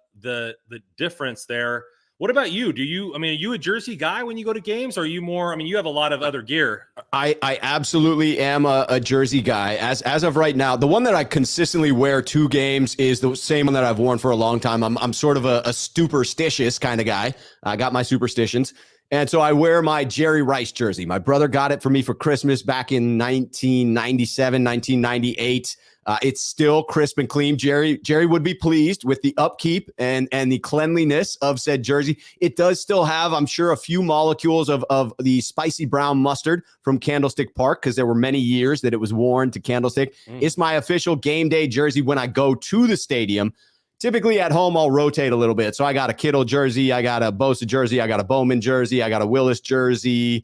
difference there. What about you? Are you a jersey guy when you go to games? Or are you more, you have a lot of other gear. I absolutely am a jersey guy. As of right now, the one that I consistently wear to games is the same one that I've worn for a long time. I'm sort of a superstitious kind of guy. I got my superstitions. And so I wear my Jerry Rice jersey. My brother got it for me for Christmas back in 1997, 1998. It's still crisp and clean. Jerry would be pleased with the upkeep and the cleanliness of said jersey. It does still have, I'm sure, a few molecules of the spicy brown mustard from Candlestick Park because there were many years that it was worn to Candlestick. It's my official game day jersey when I go to the stadium. Typically at home, I'll rotate a little bit. So I got a Kittle jersey, I got a Bosa jersey, I got a Bowman jersey, I got a Willis jersey,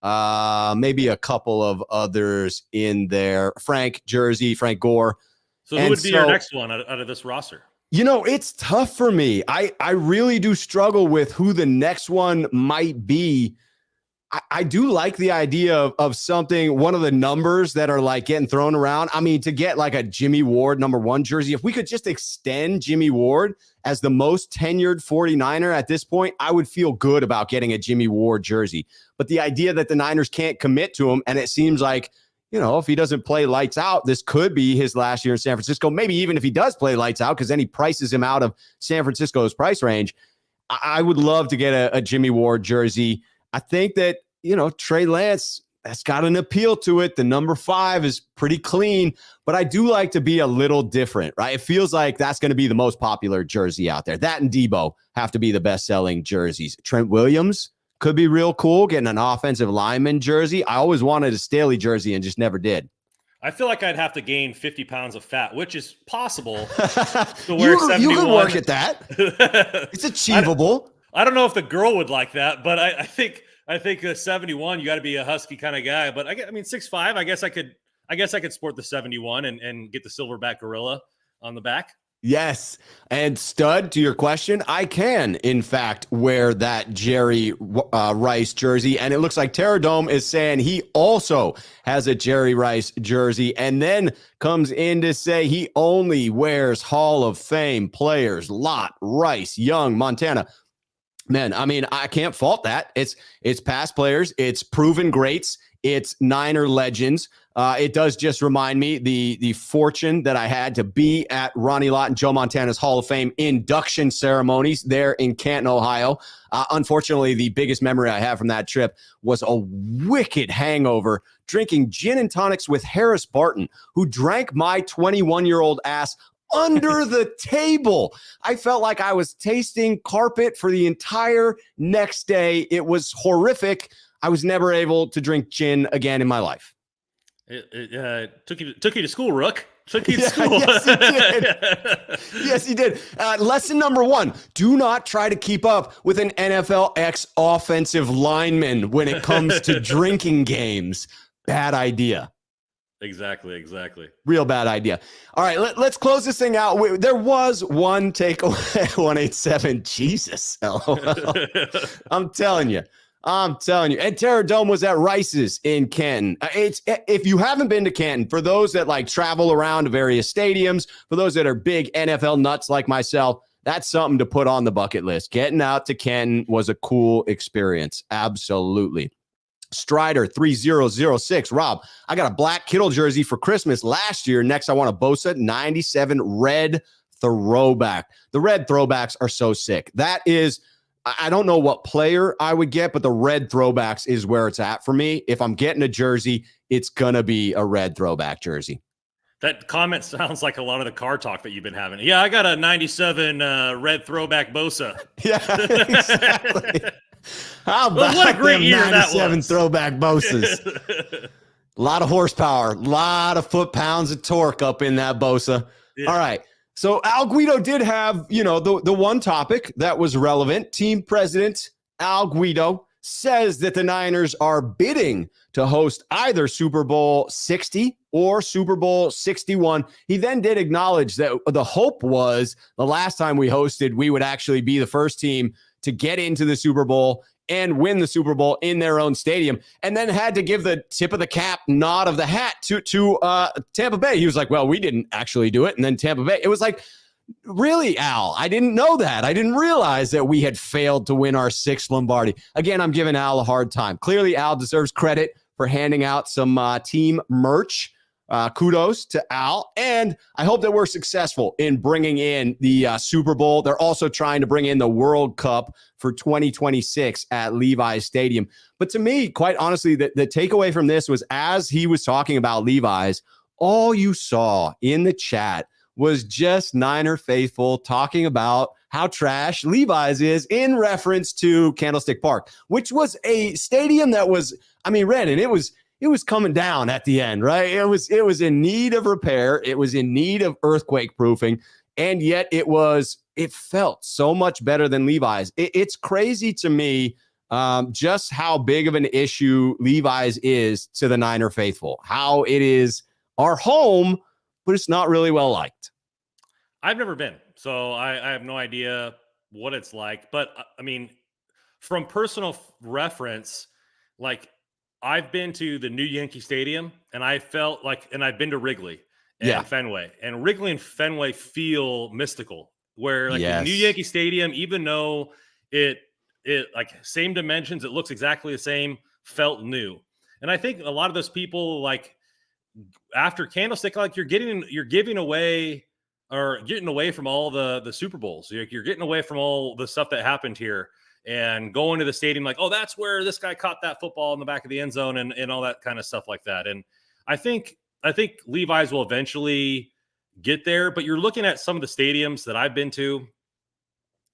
maybe a couple of others in there. Frank jersey, Frank Gore. So who would be your next one out of this roster? You know, it's tough for me. I really do struggle with who the next one might be. I do like the idea of something, one of the numbers that are like getting thrown around. I mean, to get like a Jimmy Ward #1 jersey, if we could just extend Jimmy Ward as the most tenured 49er at this point, I would feel good about getting a Jimmy Ward jersey. But the idea that the Niners can't commit to him, and it seems like, you know, if he doesn't play lights out, this could be his last year in San Francisco. Maybe even if he does play lights out, because then he prices him out of San Francisco's price range. I would love to get a Jimmy Ward jersey. I think that, you know, Trey Lance, that's got an appeal to it. The number 5 is pretty clean, but I do like to be a little different, right? It feels like that's going to be the most popular jersey out there. That and Debo have to be the best-selling jerseys. Trent Williams could be real cool, getting an offensive lineman jersey. I always wanted a Staley jersey and just never did. I feel like I'd have to gain 50 pounds of fat, which is possible. You could work at that. It's achievable. I don't know if the girl would like that, but I think 71, you got to be a husky kind of guy. But I mean, 6'5", I guess I could sport the 71 and get the silverback gorilla on the back. Yes. And Stud, to your question, I can, in fact, wear that Jerry Rice jersey. And it looks like Terradome is saying he also has a Jerry Rice jersey and then comes in to say he only wears Hall of Fame players. Lott, Rice, Young, Montana. Man, I mean, I can't fault that. It's past players. It's proven greats. It's Niner legends. It does just remind me the fortune that I had to be at Ronnie Lott and Joe Montana's Hall of Fame induction ceremonies there in Canton, Ohio. Unfortunately, the biggest memory I have from that trip was a wicked hangover drinking gin and tonics with Harris Barton, who drank my 21-year-old ass under the table. I felt like I was tasting carpet for the entire next day. It was horrific. I was never able to drink gin again in my life. It took you to school, Rook. Took you to school. Yes, he did. Yes, he did. Lesson number 1, do not try to keep up with an NFL X offensive lineman when it comes to drinking games. Bad idea. Exactly. Real bad idea. All right, let's close this thing out. There was one takeaway. 187. Jesus. I'm telling you. And Terradome was at Rice's in Canton. If you haven't been to Canton, for those that like travel around to various stadiums, for those that are big NFL nuts like myself, that's something to put on the bucket list. Getting out to Canton was a cool experience. Absolutely. Strider 3006. Rob, I got a black Kittle jersey for Christmas last year. Next, I want a Bosa 97 red throwback. The red throwbacks are so sick. That is, I don't know what player I would get, but the red throwbacks is where it's at for me. If I'm getting a jersey, it's going to be a red throwback jersey. That comment sounds like a lot of the car talk that you've been having. Yeah, I got a 97 red throwback Bosa. Yeah, exactly. How about what a great year 97 that was. Throwback Bosas? A lot of horsepower, a lot of foot-pounds of torque up in that Bosa. Yeah. All right. So Al Guido did have, the one topic that was relevant. Team president Al Guido says that the Niners are bidding to host either Super Bowl 60 or Super Bowl 61. He then did acknowledge that the hope was the last time we hosted, we would actually be the first team to get into the Super Bowl and win the Super Bowl in their own stadium, and then had to give the tip of the cap nod of the hat to Tampa Bay. He was like, well, we didn't actually do it. And then Tampa Bay, it was like, really, Al? I didn't know that. I didn't realize that we had failed to win our 6th Lombardi. Again, I'm giving Al a hard time. Clearly, Al deserves credit for handing out some team merch. Kudos to Al. And I hope that we're successful in bringing in the Super Bowl. They're also trying to bring in the World Cup for 2026 at Levi's Stadium. But to me, quite honestly, the takeaway from this was, as he was talking about Levi's, all you saw in the chat was just Niner faithful talking about how trash Levi's is in reference to Candlestick Park, which was a stadium that was, Randon, it was coming down at the end, right? It was in need of repair. It was in need of earthquake proofing. And yet it felt so much better than Levi's. It's crazy to me just how big of an issue Levi's is to the Niner faithful, how it is our home, but it's not really well liked. I've never been, so I have no idea what it's like. But from personal reference, like, I've been to the new Yankee Stadium, and I felt like, and I've been to Wrigley and Fenway, and Wrigley and Fenway feel mystical. Where like the new Yankee Stadium, even though it like same dimensions, it looks exactly the same, felt new. And I think a lot of those people, like after Candlestick, like you're giving away or getting away from all the Super Bowls. You're getting away from all the stuff that happened here. and go into the stadium like, oh, that's where this guy caught that football in the back of the end zone and all that kind of stuff like that. And I think Levi's will eventually get there, but you're looking at some of the stadiums that I've been to.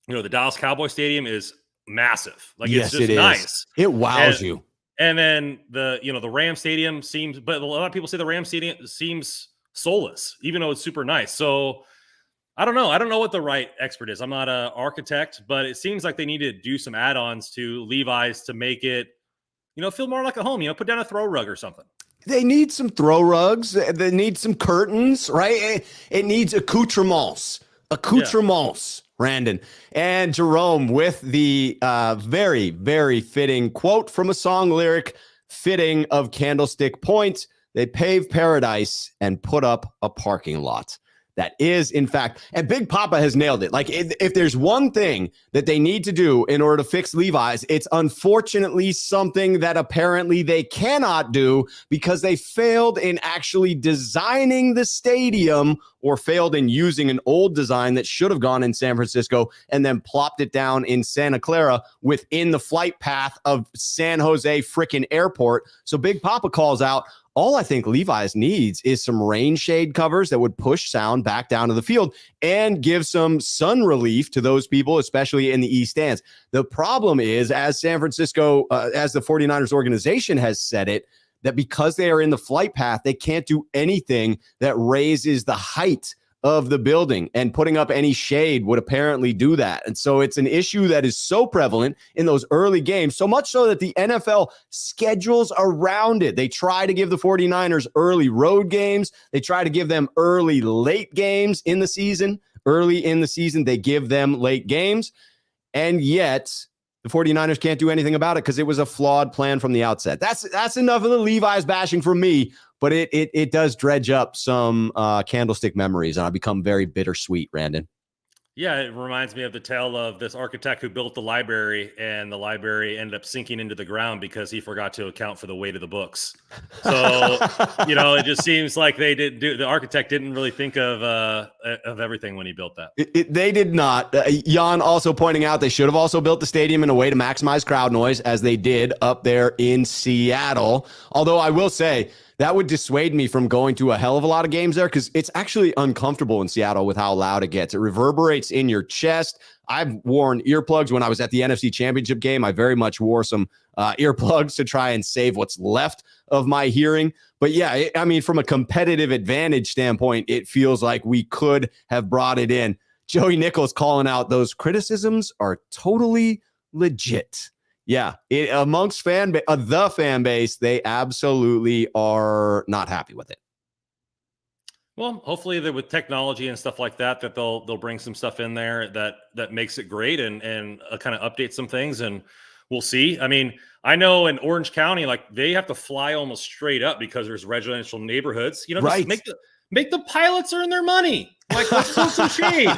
The Dallas Cowboy Stadium is massive. Like, yes, it's just nice. It wows you. And then the Ram Stadium seems, but a lot of people say the Ram Stadium seems soulless, even though it's super nice. So I don't know. I don't know what the right expert is. I'm not an architect, but it seems like they need to do some add-ons to Levi's to make it, feel more like a home. Put down a throw rug or something. They need some throw rugs. They need some curtains, right? It needs accoutrements. Randon. And Jerome with the very, very fitting quote from a song lyric fitting of Candlestick Point. They paved paradise and put up a parking lot. That is, in fact, and Big Papa has nailed it. Like, if there's one thing that they need to do in order to fix Levi's, it's unfortunately something that apparently they cannot do because they failed in actually designing the stadium or failed in using an old design that should have gone in San Francisco and then plopped it down in Santa Clara within the flight path of San Jose frickin' airport. So Big Papa calls out, all I think Levi's needs is some rain shade covers that would push sound back down to the field and give some sun relief to those people, especially in the East Stands. The problem is, as San Francisco, as the 49ers organization has said it, that because they are in the flight path, they can't do anything that raises the height of the building, and putting up any shade would apparently do that. And so it's an issue that is so prevalent in those early games, so much so that the NFL schedules around it. They try to give the 49ers early road games. They try to give them early late games in the season. Early in the season, they give them late games. And yet the 49ers can't do anything about it because it was a flawed plan from the outset. That's enough of the Levi's bashing from me. But it does dredge up some Candlestick memories, and I become very bittersweet, Randon. Yeah, it reminds me of the tale of this architect who built the library, and the library ended up sinking into the ground because he forgot to account for the weight of the books. So, it just seems like the architect didn't really think of everything when he built that. They did not. Jan also pointing out they should have also built the stadium in a way to maximize crowd noise, as they did up there in Seattle. Although I will say, that would dissuade me from going to a hell of a lot of games there because it's actually uncomfortable in Seattle with how loud it gets. It reverberates in your chest. I've worn earplugs when I was at the NFC Championship game. I very much wore some earplugs to try and save what's left of my hearing. But yeah, from a competitive advantage standpoint, it feels like we could have brought it in. Joey Nichols calling out those criticisms are totally legit. Yeah, amongst the fan base, they absolutely are not happy with it. Well, hopefully with technology and stuff like that they'll bring some stuff in there that makes it great and kind of update some things, and we'll see. I know in Orange County, like, they have to fly almost straight up because there's residential neighborhoods. Right. Just make the pilots earn their money. Like, let's put some shade.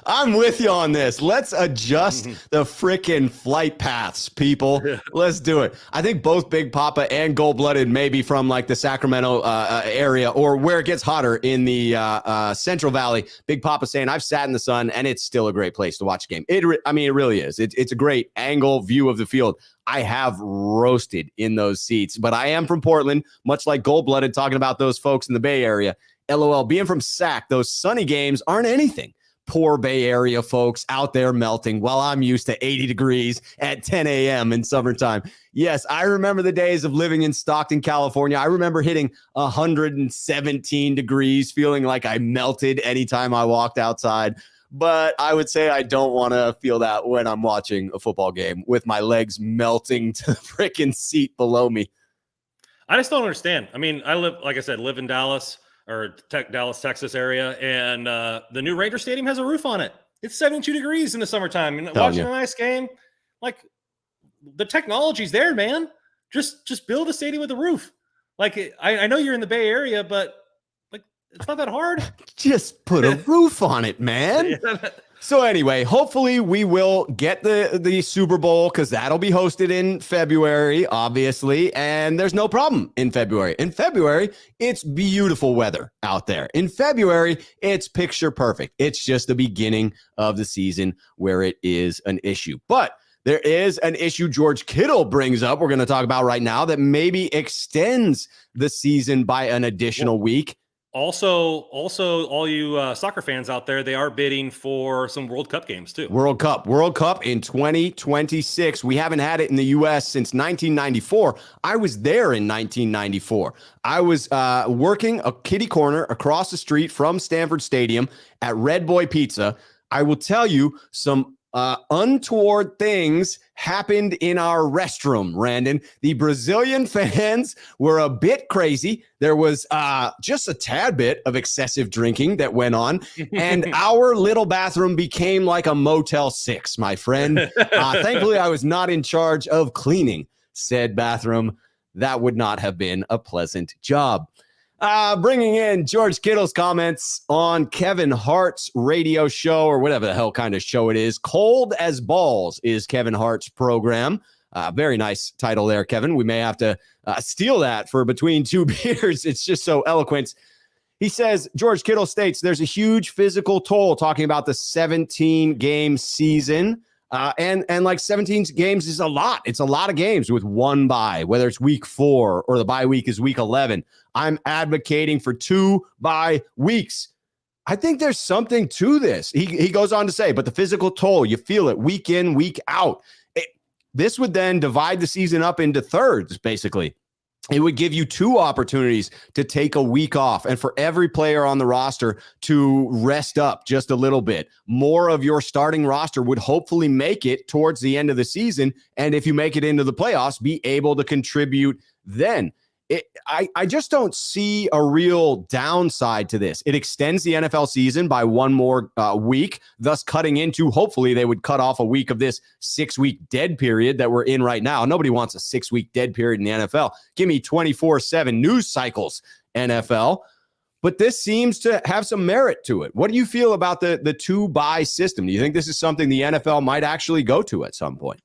I'm with you on this. Let's adjust the freaking flight paths, people. Let's do it. I think both Big Papa and Gold Blooded may be from like the Sacramento area, or where it gets hotter in the Central Valley. Big Papa saying, I've sat in the sun and it's still a great place to watch a game. It really is. It's a great angle view of the field. I have roasted in those seats, but I am from Portland, much like Gold Blooded talking about those folks in the Bay Area. LOL, being from Sac, those sunny games aren't anything. Poor Bay Area folks out there melting while I'm used to 80 degrees at 10 a.m. in summertime. Yes, I remember the days of living in Stockton, California. I remember hitting 117 degrees, feeling like I melted anytime I walked outside. But I would say I don't want to feel that when I'm watching a football game with my legs melting to the freaking seat below me. I just don't understand. I live in Dallas. Or Dallas, Texas area, and the new Ranger Stadium has a roof on it. It's 72 degrees in the summertime. And watching a nice game, like, the technology's there, man. Just build a stadium with a roof. Like, I know you're in the Bay Area, but like, it's not that hard. Just put a roof on it, man. So anyway, hopefully we will get the Super Bowl because that'll be hosted in February, obviously, and there's no problem in February. In February, it's beautiful weather out there. In February, it's picture perfect. It's just the beginning of the season where it is an issue. But there is an issue George Kittle brings up, we're going to talk about right now, that maybe extends the season by an additional week. Also, all you soccer fans out there, they are bidding for some World Cup games too. World Cup in 2026. We haven't had it in the U.S. since 1994. I was there in 1994. I was working a kitty corner across the street from Stanford Stadium at Red Boy Pizza. I will tell you some untoward things happened in our restroom, Randon. The Brazilian fans were a bit crazy. There was just a tad bit of excessive drinking that went on, and our little bathroom became like a Motel 6, my friend. Thankfully, I was not in charge of cleaning said bathroom. That would not have been a pleasant job. Bringing in George Kittle's comments on Kevin Hart's radio show, or whatever the hell kind of show it is. Cold as Balls is Kevin Hart's program. Very nice title there, Kevin. We may have to steal that for Between Two Beers. It's just so eloquent. He says, George Kittle states, there's a huge physical toll, talking about the 17-game season. And like 17 games is a lot. It's a lot of games with one bye, whether it's week 4 or the bye week is week 11. I'm advocating for 2 bye weeks. I think there's something to this. He goes on to say, but the physical toll, you feel it week in, week out. This would then divide the season up into thirds, basically. It would give you 2 opportunities to take a week off and for every player on the roster to rest up just a little bit. More of your starting roster would hopefully make it towards the end of the season. And if you make it into the playoffs, be able to contribute then. I just don't see a real downside to this. It extends the NFL season by 1 more week, thus cutting into, hopefully they would cut off a week of this 6-week dead period that we're in right now. Nobody wants a 6-week dead period in the NFL. Give me 24/7 news cycles, NFL. But this seems to have some merit to it. What do you feel about the 2-bye system? Do you think this is something the NFL might actually go to at some point?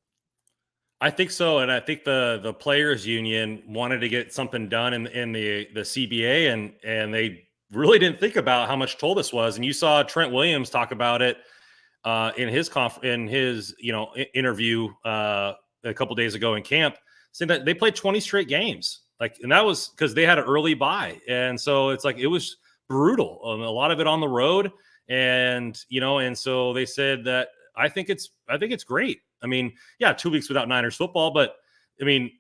I think so, and I think the players' union wanted to get something done in the CBA, and they really didn't think about how much toll this was. And you saw Trent Williams talk about it in his interview a couple days ago in camp, saying that they played 20 straight games, and that was because they had an early bye, and so it's like it was brutal. A lot of it on the road, and so they said that I think it's great. I mean, yeah, 2 weeks without Niners football, but I mean,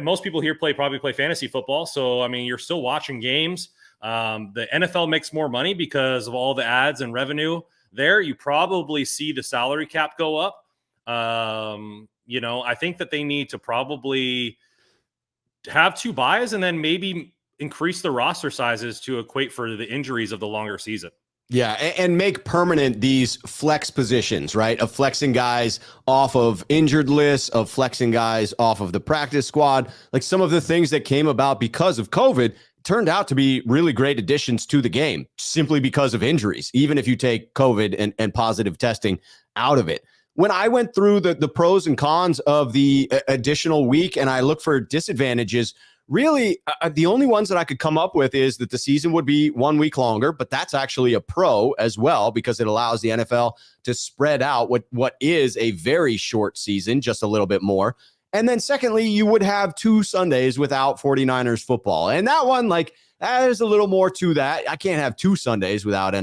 most people here probably play fantasy football. So, I mean, you're still watching games. The NFL makes more money because of all the ads and revenue there. You probably see the salary cap go up. I think that they need to probably have 2 buys and then maybe increase the roster sizes to equate for the injuries of the longer season. Yeah, and make permanent these flex positions, right? Of flexing guys off of injured lists, of flexing guys off of the practice squad. Like some of the things that came about because of COVID turned out to be really great additions to the game simply because of injuries, even if you take COVID and positive testing out of it. When I went through the pros and cons of the additional week and I look for disadvantages, really, the only ones that I could come up with is that the season would be 1 week longer, but that's actually a pro as well because it allows the NFL to spread out what is a very short season, just a little bit more. And then secondly, you would have 2 Sundays without 49ers football. And that one, there's a little more to that. I can't have 2 Sundays without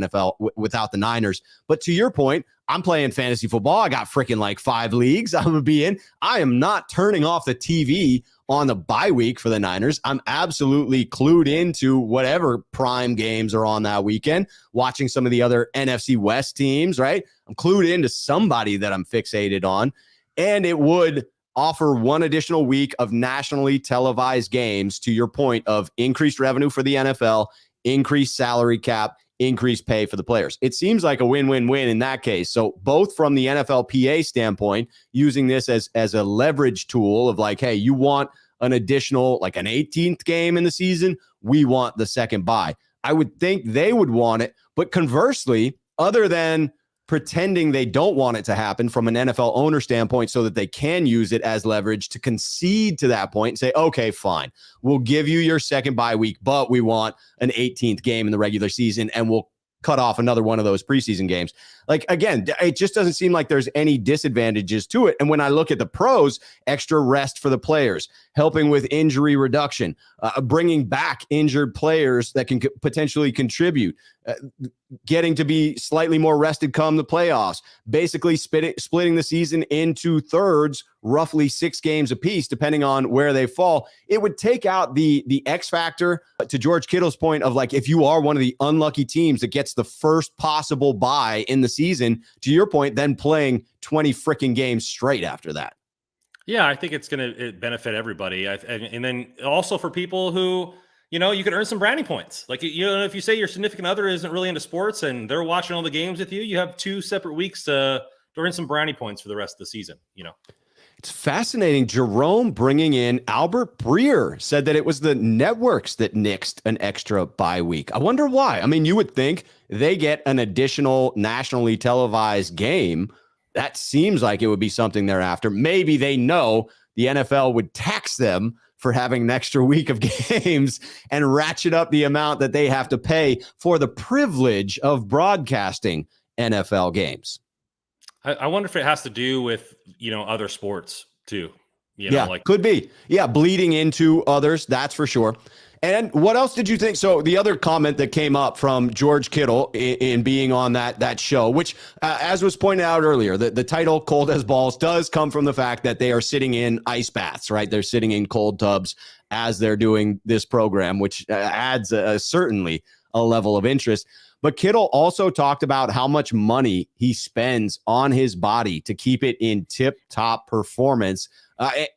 without the Niners. But to your point, I'm playing fantasy football. I got freaking 5 leagues I'm going to be in. I am not turning off the TV on the bye week for the Niners. I'm absolutely clued into whatever prime games are on that weekend, watching some of the other NFC West teams, right? I'm clued into somebody that I'm fixated on, and it would offer 1 additional week of nationally televised games, to your point of increased revenue for the NFL, increased salary cap, increased pay for the players. It seems like a win-win-win in that case. So both from the NFLPA standpoint, using this as a leverage tool of hey, you want an additional, an 18th game in the season, we want the second bye. I would think they would want it. But conversely, other than pretending they don't want it to happen from an NFL owner standpoint so that they can use it as leverage to concede to that point and say, okay, fine, we'll give you your second bye week, but we want an 18th game in the regular season, and we'll cut off another one of those preseason games. Like, again, it just doesn't seem like there's any disadvantages to it. And when I look at the pros, extra rest for the players, helping with injury reduction, bringing back injured players that can potentially contribute, getting to be slightly more rested come the playoffs, basically splitting the season into thirds, roughly 6 games apiece, depending on where they fall. It would take out the X factor, to George Kittle's point, of like, if you are one of the unlucky teams that gets the first possible bye in the season, to your point, then playing 20 freaking games straight after that. Yeah, I think it's going to benefit everybody. And then also for people who, you know, you can earn some brownie points. Like, you know, if you say your significant other isn't really into sports and they're watching all the games with you, you have 2 separate weeks to earn some brownie points for the rest of the season, you know. It's fascinating. Jerome bringing in Albert Breer said that it was the networks that nixed an extra bye week. I wonder why. I mean, you would think they get an additional nationally televised game. That seems like it would be something they're after. Maybe they know the NFL would tax them for having an extra week of games and ratchet up the amount that they have to pay for the privilege of broadcasting NFL games. I wonder if it has to do with, you know, other sports too. You know, like, could be. Yeah, bleeding into others, that's for sure. And what else did you think? So the other comment that came up from George Kittle in being on that show, which, as was pointed out earlier, the title Cold as Balls does come from the fact that they are sitting in ice baths, right? They're sitting in cold tubs as they're doing this program, which adds certainly a level of interest. But Kittle also talked about how much money he spends on his body to keep it in tip-top performance,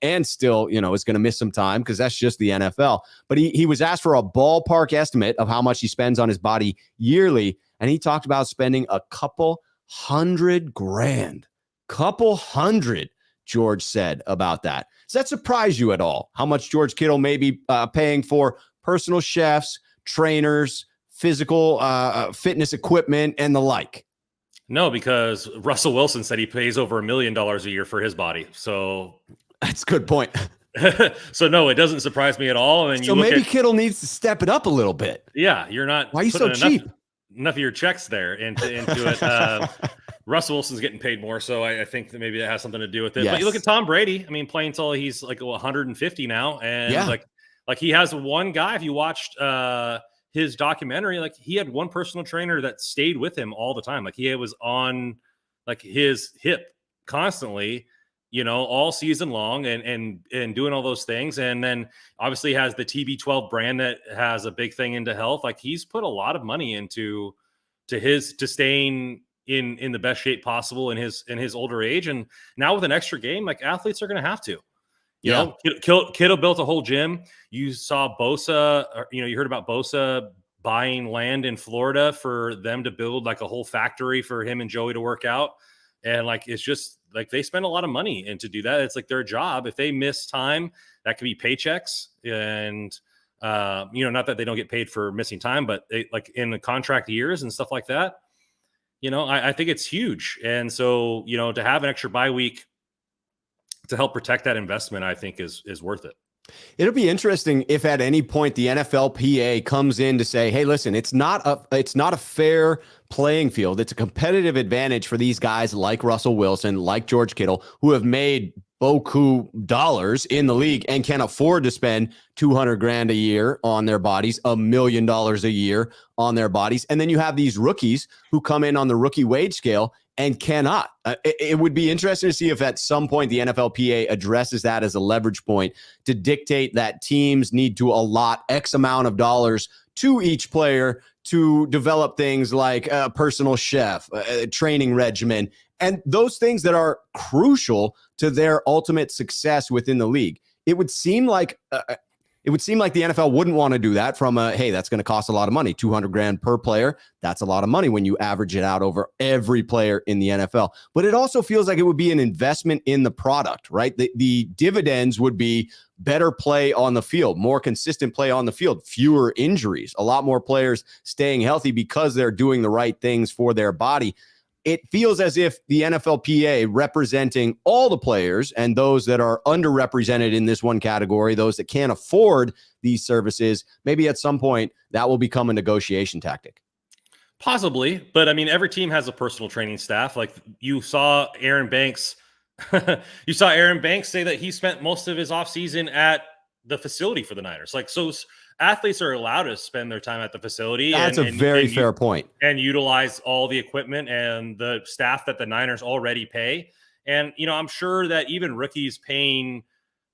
and still, you know, is going to miss some time because that's just the NFL. But he was asked for a ballpark estimate of how much he spends on his body yearly, and he talked about spending a couple $100,000. Couple hundred, George said about that. Does that surprise you at all, how much George Kittle may be paying for personal chefs, trainers, physical fitness equipment, and the like? No, because Russell Wilson said he pays over $1 million a year for his body. So that's a good point. So no, it doesn't surprise me at all. And so maybe Kittle needs to step it up a little bit. Yeah, you're not. Why are you so cheap? Enough of your checks there into it. Russell Wilson's getting paid more, so I think that maybe that has something to do with it. Yes. But you look at Tom Brady. I mean, playing till he's like 150 now, and like he has one guy. If you watched his documentary, like he had one personal trainer that stayed with him all the time. Like he was on like his hip constantly, you know, all season long and doing all those things. And then obviously has the TB12 brand that has a big thing into health. Like he's put a lot of money into staying in the best shape possible in his older age. And now with an extra game, like athletes are going to have to. You know, Kittle built a whole gym. You saw Bosa, you heard about Bosa buying land in Florida for them to build like a whole factory for him and Joey to work out. And like, it's just like they spend a lot of money and to do that. It's like their job. If they miss time, that could be paychecks. And, not that they don't get paid for missing time, but like in the contract years and stuff like that, I think it's huge. And so, to have an extra bye week to help protect that investment, I think is worth it. It'll be interesting if at any point the NFLPA comes in to say, hey, listen, it's not a fair playing field. It's a competitive advantage for these guys like Russell Wilson, like George Kittle, who have made beaucoup dollars in the league and can afford to spend $200,000 a year on their bodies, $1 million a year on their bodies. And then you have these rookies who come in on the rookie wage scale and cannot. It would be interesting to see if at some point the NFLPA addresses that as a leverage point to dictate that teams need to allot X amount of dollars to each player to develop things like a personal chef, a training regimen, and those things that are crucial to their ultimate success within the league. It would seem like the NFL wouldn't want to do that from hey, that's going to cost a lot of money, $200,000 per player. That's a lot of money when you average it out over every player in the NFL. But it also feels like it would be an investment in the product, right? The dividends would be better play on the field, more consistent play on the field, fewer injuries, a lot more players staying healthy because they're doing the right things for their body. it feels as if the NFLPA representing all the players and those that are underrepresented in this one category, those that can't afford these services, maybe at some point that will become a negotiation tactic. Possibly, but I mean, every team has a personal training staff. Like you saw Aaron Banks, you saw Aaron Banks say that he spent most of his offseason at the facility for the Niners. Like, so athletes are allowed to spend their time at the facility. That's a very fair point. And utilize all the equipment and the staff that the Niners already pay. And, you know, I'm sure that even rookies paying,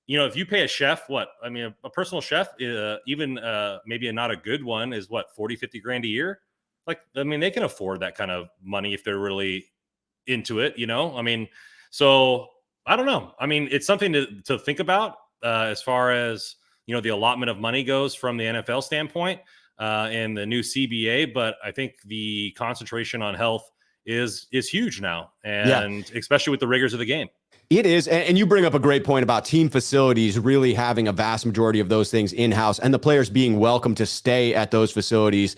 you know, if you pay a chef, a personal chef, maybe not a good one is 40, 50 grand a year. Like, I mean, they can afford that kind of money if they're really into it, you know? I mean, so I don't know. I mean, it's something to think about as far as, you know, the allotment of money goes from the NFL standpoint and the new CBA. But I think the concentration on health is huge now, and especially with the rigors of the game. It is. And you bring up a great point about team facilities really having a vast majority of those things in-house and the players being welcome to stay at those facilities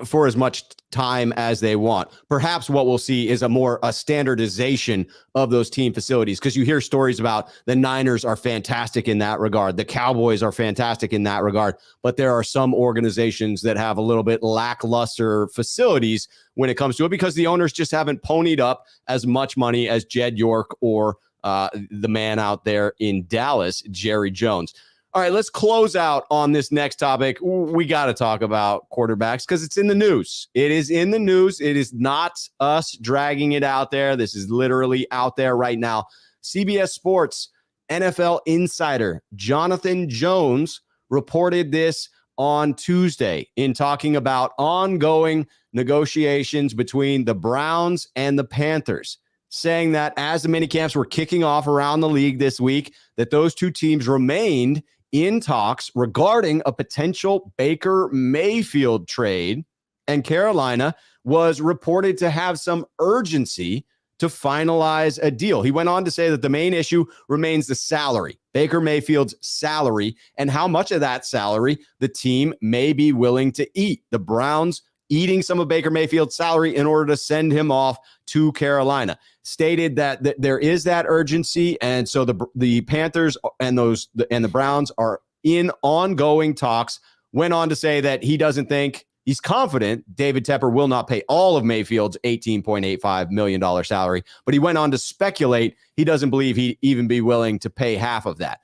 for as much time as they want. Perhaps what we'll see is a standardization of those team facilities, because you hear stories about the Niners are fantastic in that regard. The Cowboys are fantastic in that regard. But there are some organizations that have a little bit lackluster facilities when it comes to it because the owners just haven't ponied up as much money as Jed York or the man out there in Dallas, Jerry Jones. All right, let's close out on this next topic. We got to talk about quarterbacks because it's in the news. It is in the news. It is not us dragging it out there. This is literally out there right now. CBS Sports NFL insider Jonathan Jones reported this on Tuesday in talking about ongoing negotiations between the Browns and the Panthers, saying that as the minicamps were kicking off around the league this week, that those two teams remained in talks regarding a potential Baker Mayfield trade, and Carolina was reported to have some urgency to finalize a deal. He went on to say that the main issue remains the salary, Baker Mayfield's salary, and how much of that salary the team may be willing to eat. The Browns eating some of Baker Mayfield's salary in order to send him off to Carolina. Stated that there is that urgency, and so the Panthers and the Browns are in ongoing talks. Went on to say that he doesn't think, he's confident David Tepper will not pay all of Mayfield's $18.85 million salary, but he went on to speculate he doesn't believe he'd even be willing to pay half of that.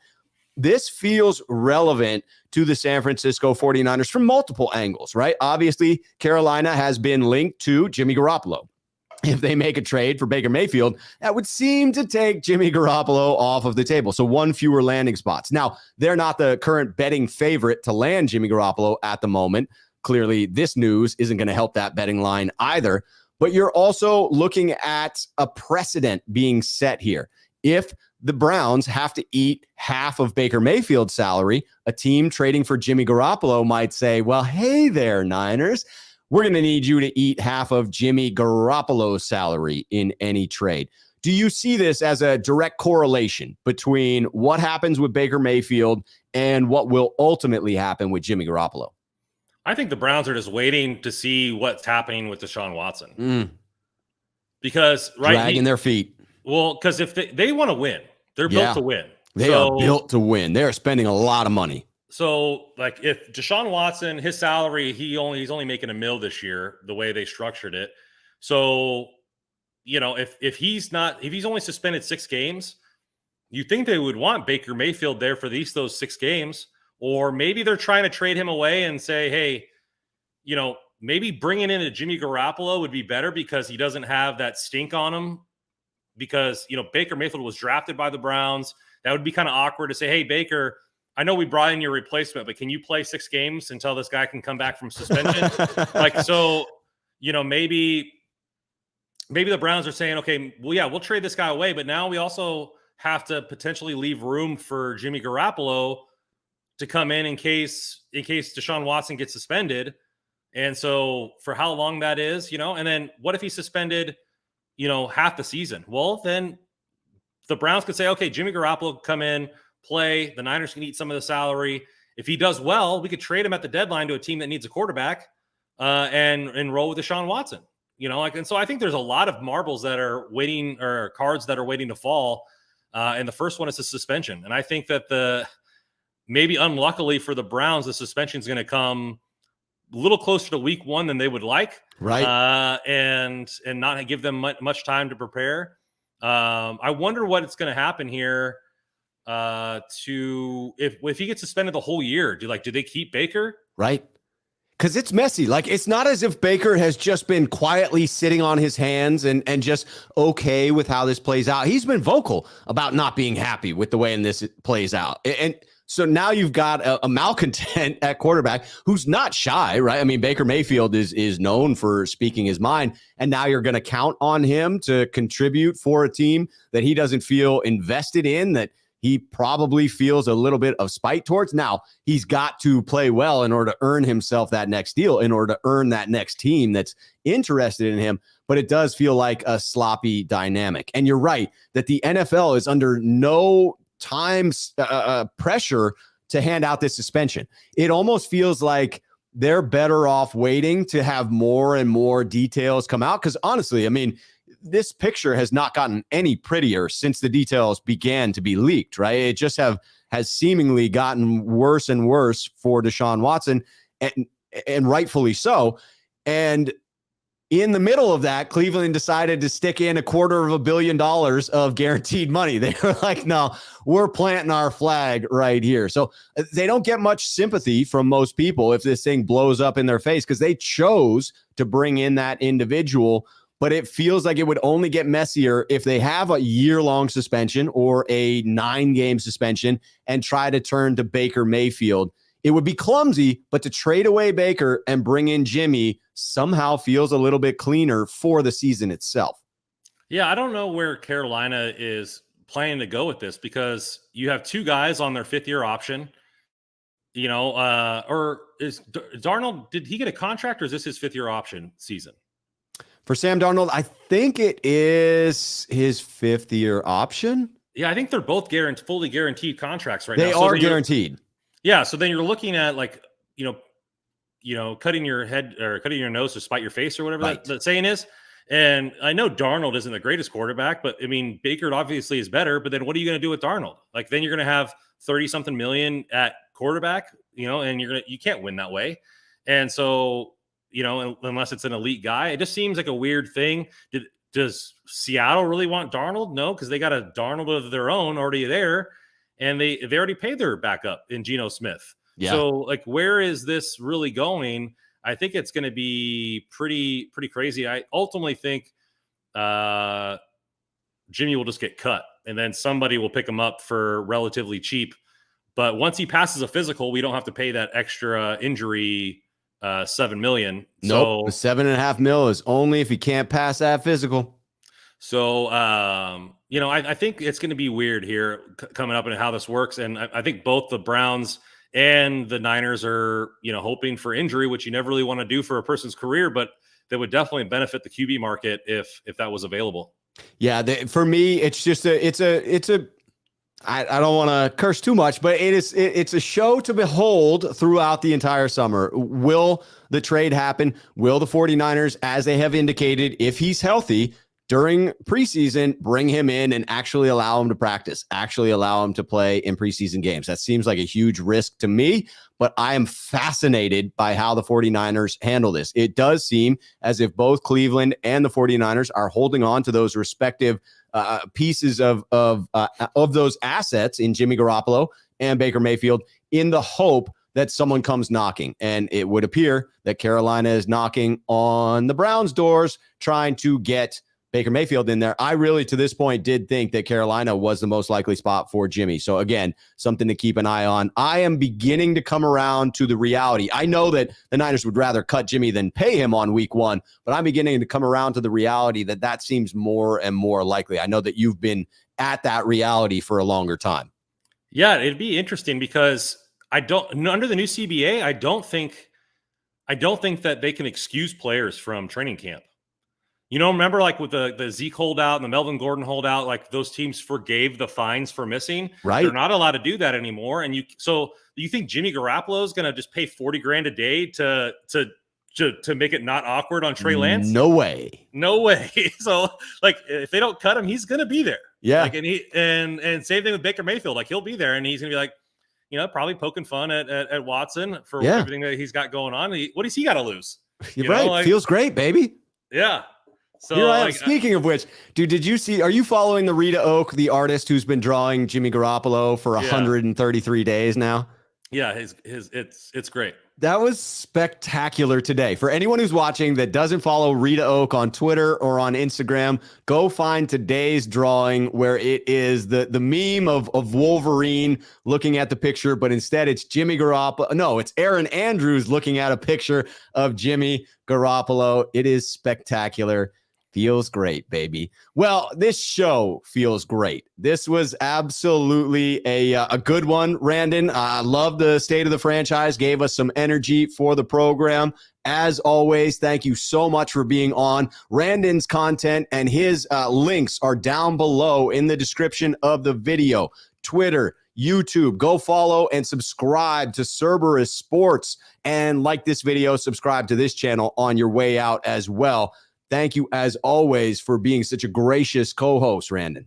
This feels relevant to the San Francisco 49ers from multiple angles, right? Obviously, Carolina has been linked to Jimmy Garoppolo. If they make a trade for Baker Mayfield, that would seem to take Jimmy Garoppolo off of the table. So one fewer landing spots. Now, they're not the current betting favorite to land Jimmy Garoppolo at the moment. Clearly, this news isn't going to help that betting line either. But you're also looking at a precedent being set here. If the Browns have to eat half of Baker Mayfield's salary, a team trading for Jimmy Garoppolo might say, well, hey there, Niners, we're going to need you to eat half of Jimmy Garoppolo's salary in any trade. Do you see this as a direct correlation between what happens with Baker Mayfield and what will ultimately happen with Jimmy Garoppolo? I think the Browns are just waiting to see what's happening with Deshaun Watson. Because dragging their feet. Well, because if they want to win, they're built to win. They are built to win. They're spending a lot of money. So, like, if Deshaun Watson, his salary, he's only making $1 million this year, the way they structured it. So, you know, if he's only suspended 6 games, you think they would want Baker Mayfield there for those 6 games, or maybe they're trying to trade him away and say, hey, you know, maybe bringing in a Jimmy Garoppolo would be better because he doesn't have that stink on him. Because, you know, Baker Mayfield was drafted by the Browns. That would be kind of awkward to say, hey, Baker, I know we brought in your replacement, but can you play 6 games until this guy can come back from suspension? So, you know, maybe the Browns are saying, okay, well, yeah, we'll trade this guy away, but now we also have to potentially leave room for Jimmy Garoppolo to come in case Deshaun Watson gets suspended. And so for how long that is, you know, and then what if he's suspended, you know, half the season? Well, then the Browns could say, okay, Jimmy Garoppolo come in, play. The Niners can eat some of the salary. If he does well, we could trade him at the deadline to a team that needs a quarterback and roll with Deshaun Watson. And so I think there's a lot of marbles that are waiting, or cards that are waiting to fall. And the first one is the suspension. And I think that maybe unluckily for the Browns, the suspension is going to come a little closer to week 1 than they would like. Right. And not give them much time to prepare. I wonder what it's going to happen here if he gets suspended the whole year. Do they keep Baker? Right. Because it's messy. Like, it's not as if Baker has just been quietly sitting on his hands and just okay with how this plays out. He's been vocal about not being happy with the way this plays out. And so now you've got a malcontent at quarterback who's not shy, right? I mean, Baker Mayfield is known for speaking his mind, and now you're going to count on him to contribute for a team that he doesn't feel invested in, that he probably feels a little bit of spite towards. Now, he's got to play well in order to earn himself that next deal, in order to earn that next team that's interested in him. But it does feel like a sloppy dynamic. And you're right that the NFL is under no pressure to hand out this suspension. It almost feels like they're better off waiting to have more and more details come out. Because honestly, I mean, this picture has not gotten any prettier since the details began to be leaked, right? It just has seemingly gotten worse and worse for Deshaun Watson, and rightfully so. And in the middle of that, Cleveland decided to stick in $250 million of guaranteed money. They were like, no, we're planting our flag right here. So they don't get much sympathy from most people if this thing blows up in their face, because they chose to bring in that individual. But it feels like it would only get messier if they have a year-long suspension or a 9-game suspension and try to turn to Baker Mayfield. It would be clumsy, but to trade away Baker and bring in Jimmy somehow feels a little bit cleaner for the season itself. Yeah, I don't know where Carolina is planning to go with this, because you have 2 guys on their 5th-year option. Or is Darnold, did he get a contract, or is this his 5th-year option season? For Sam Darnold, I think it is his 5th-year option. Yeah, I think they're both fully guaranteed contracts right now. They are guaranteed. Yeah, so then you're looking at cutting your head or cutting your nose to spite your face, or whatever that saying is. And I know Darnold isn't the greatest quarterback, but I mean, Baker obviously is better. But then what are you going to do with Darnold? Like, then you're going to have 30-something million at quarterback, and you can't win that way. And so, unless it's an elite guy, it just seems like a weird thing. Does Seattle really want Darnold? No, because they got a Darnold of their own already there, and they already paid their backup in Geno Smith. Yeah. So, like, where is this really going? I think it's going to be pretty crazy. I ultimately think Jimmy will just get cut, and then somebody will pick him up for relatively cheap. But once he passes a physical, we don't have to pay that extra injury $7 million. Nope, so the $7.5 million is only if he can't pass that physical. So I think it's going to be weird here coming up and how this works. And I think both the Browns and the Niners are hoping for injury, which you never really want to do for a person's career, but that would definitely benefit the QB market if that was available. Yeah, for me, it's just I don't want to curse too much, but it's a show to behold throughout the entire summer. Will the trade happen? Will the 49ers, as they have indicated, if he's healthy during preseason, bring him in and actually allow him to practice, actually allow him to play in preseason games? That seems like a huge risk to me, but I am fascinated by how the 49ers handle this. It does seem as if both Cleveland and the 49ers are holding on to those respective pieces of those assets in Jimmy Garoppolo and Baker Mayfield in the hope that someone comes knocking. And it would appear that Carolina is knocking on the Browns' doors, trying to get Baker Mayfield in there. I really, to this point, did think that Carolina was the most likely spot for Jimmy. So again, something to keep an eye on. I am beginning to come around to the reality. I know that the Niners would rather cut Jimmy than pay him on week 1, but I'm beginning to come around to the reality that seems more and more likely. I know that you've been at that reality for a longer time. Yeah, it'd be interesting because under the new CBA, I don't think that they can excuse players from training camp. Remember like with the Zeke holdout and the Melvin Gordon holdout, like those teams forgave the fines for missing. Right. They're not allowed to do that anymore. And so you think Jimmy Garoppolo is going to just pay $40,000 a day to to make it not awkward on Trey Lance? No way. No way. So like if they don't cut him, he's gonna be there. Yeah. Like and same thing with Baker Mayfield. Like he'll be there and he's gonna be like, probably poking fun at Watson for everything that he's got going on. What does he got to lose? You're right. Like, feels great, baby. Yeah. So here I am. Speaking of which, dude, did you see? Are you following the Rita Oak, the artist who's been drawing Jimmy Garoppolo for 133 days now? Yeah, it's great. That was spectacular today. For anyone who's watching that doesn't follow Rita Oak on Twitter or on Instagram, go find today's drawing where it is the meme of Wolverine looking at the picture, but instead it's Jimmy Garoppolo. No, it's Aaron Andrews looking at a picture of Jimmy Garoppolo. It is spectacular. Feels great, baby. Well, this show feels great. This was absolutely a good one, Randon. I love the state of the franchise. Gave us some energy for the program. As always, thank you so much for being on. Randon's content and his links are down below in the description of the video. Twitter, YouTube, go follow and subscribe to Cerberus Sports. And like this video, subscribe to this channel on your way out as well. Thank you, as always, for being such a gracious co-host, Randon.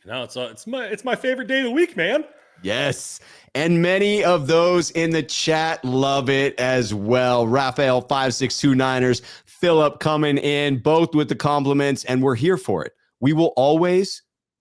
No, it's my favorite day of the week, man. Yes, and many of those in the chat love it as well. Raphael 5629ers, Philip coming in, both with the compliments, and we're here for it. We will always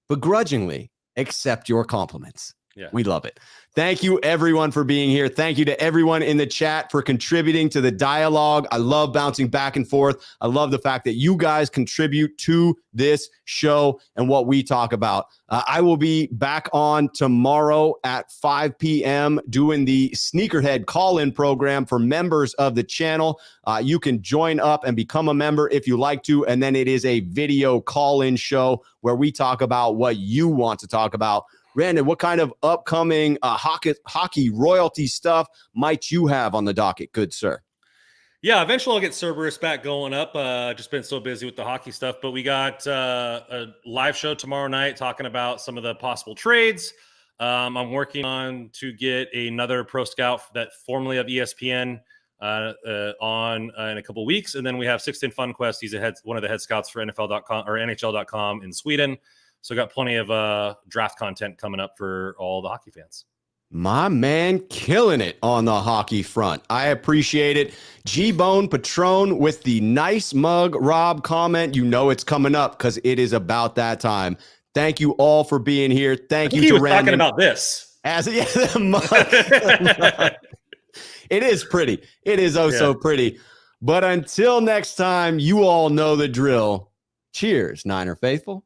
begrudgingly accept your compliments. Yeah, we love it. Thank you, everyone, for being here. Thank you to everyone in the chat for contributing to the dialogue. I love bouncing back and forth. I love the fact that you guys contribute to this show and what we talk about. I will be back on tomorrow at 5 p.m. doing the Sneakerhead call-in program for members of the channel. You can join up and become a member if you like to, and then it is a video call-in show where we talk about what you want to talk about. Randon, what kind of upcoming hockey royalty stuff might you have on the docket, good sir? Yeah, eventually I'll get Cerberus back going up. Just been so busy with the hockey stuff, but we got a live show tomorrow night talking about some of the possible trades. I'm working on to get another pro scout that formerly of ESPN on in a couple of weeks, and then we have Sixten Funquest. He's one of the head scouts for NFL.com or NHL.com in Sweden. So got plenty of draft content coming up for all the hockey fans. My man killing it on the hockey front. I appreciate it. G-Bone Patron with the nice mug Rob comment. You know it's coming up because it is about that time. Thank you all for being here. Thank you to Randon. Talking about this. The mug. It is pretty. It is so pretty. But until next time, you all know the drill. Cheers, Niner faithful.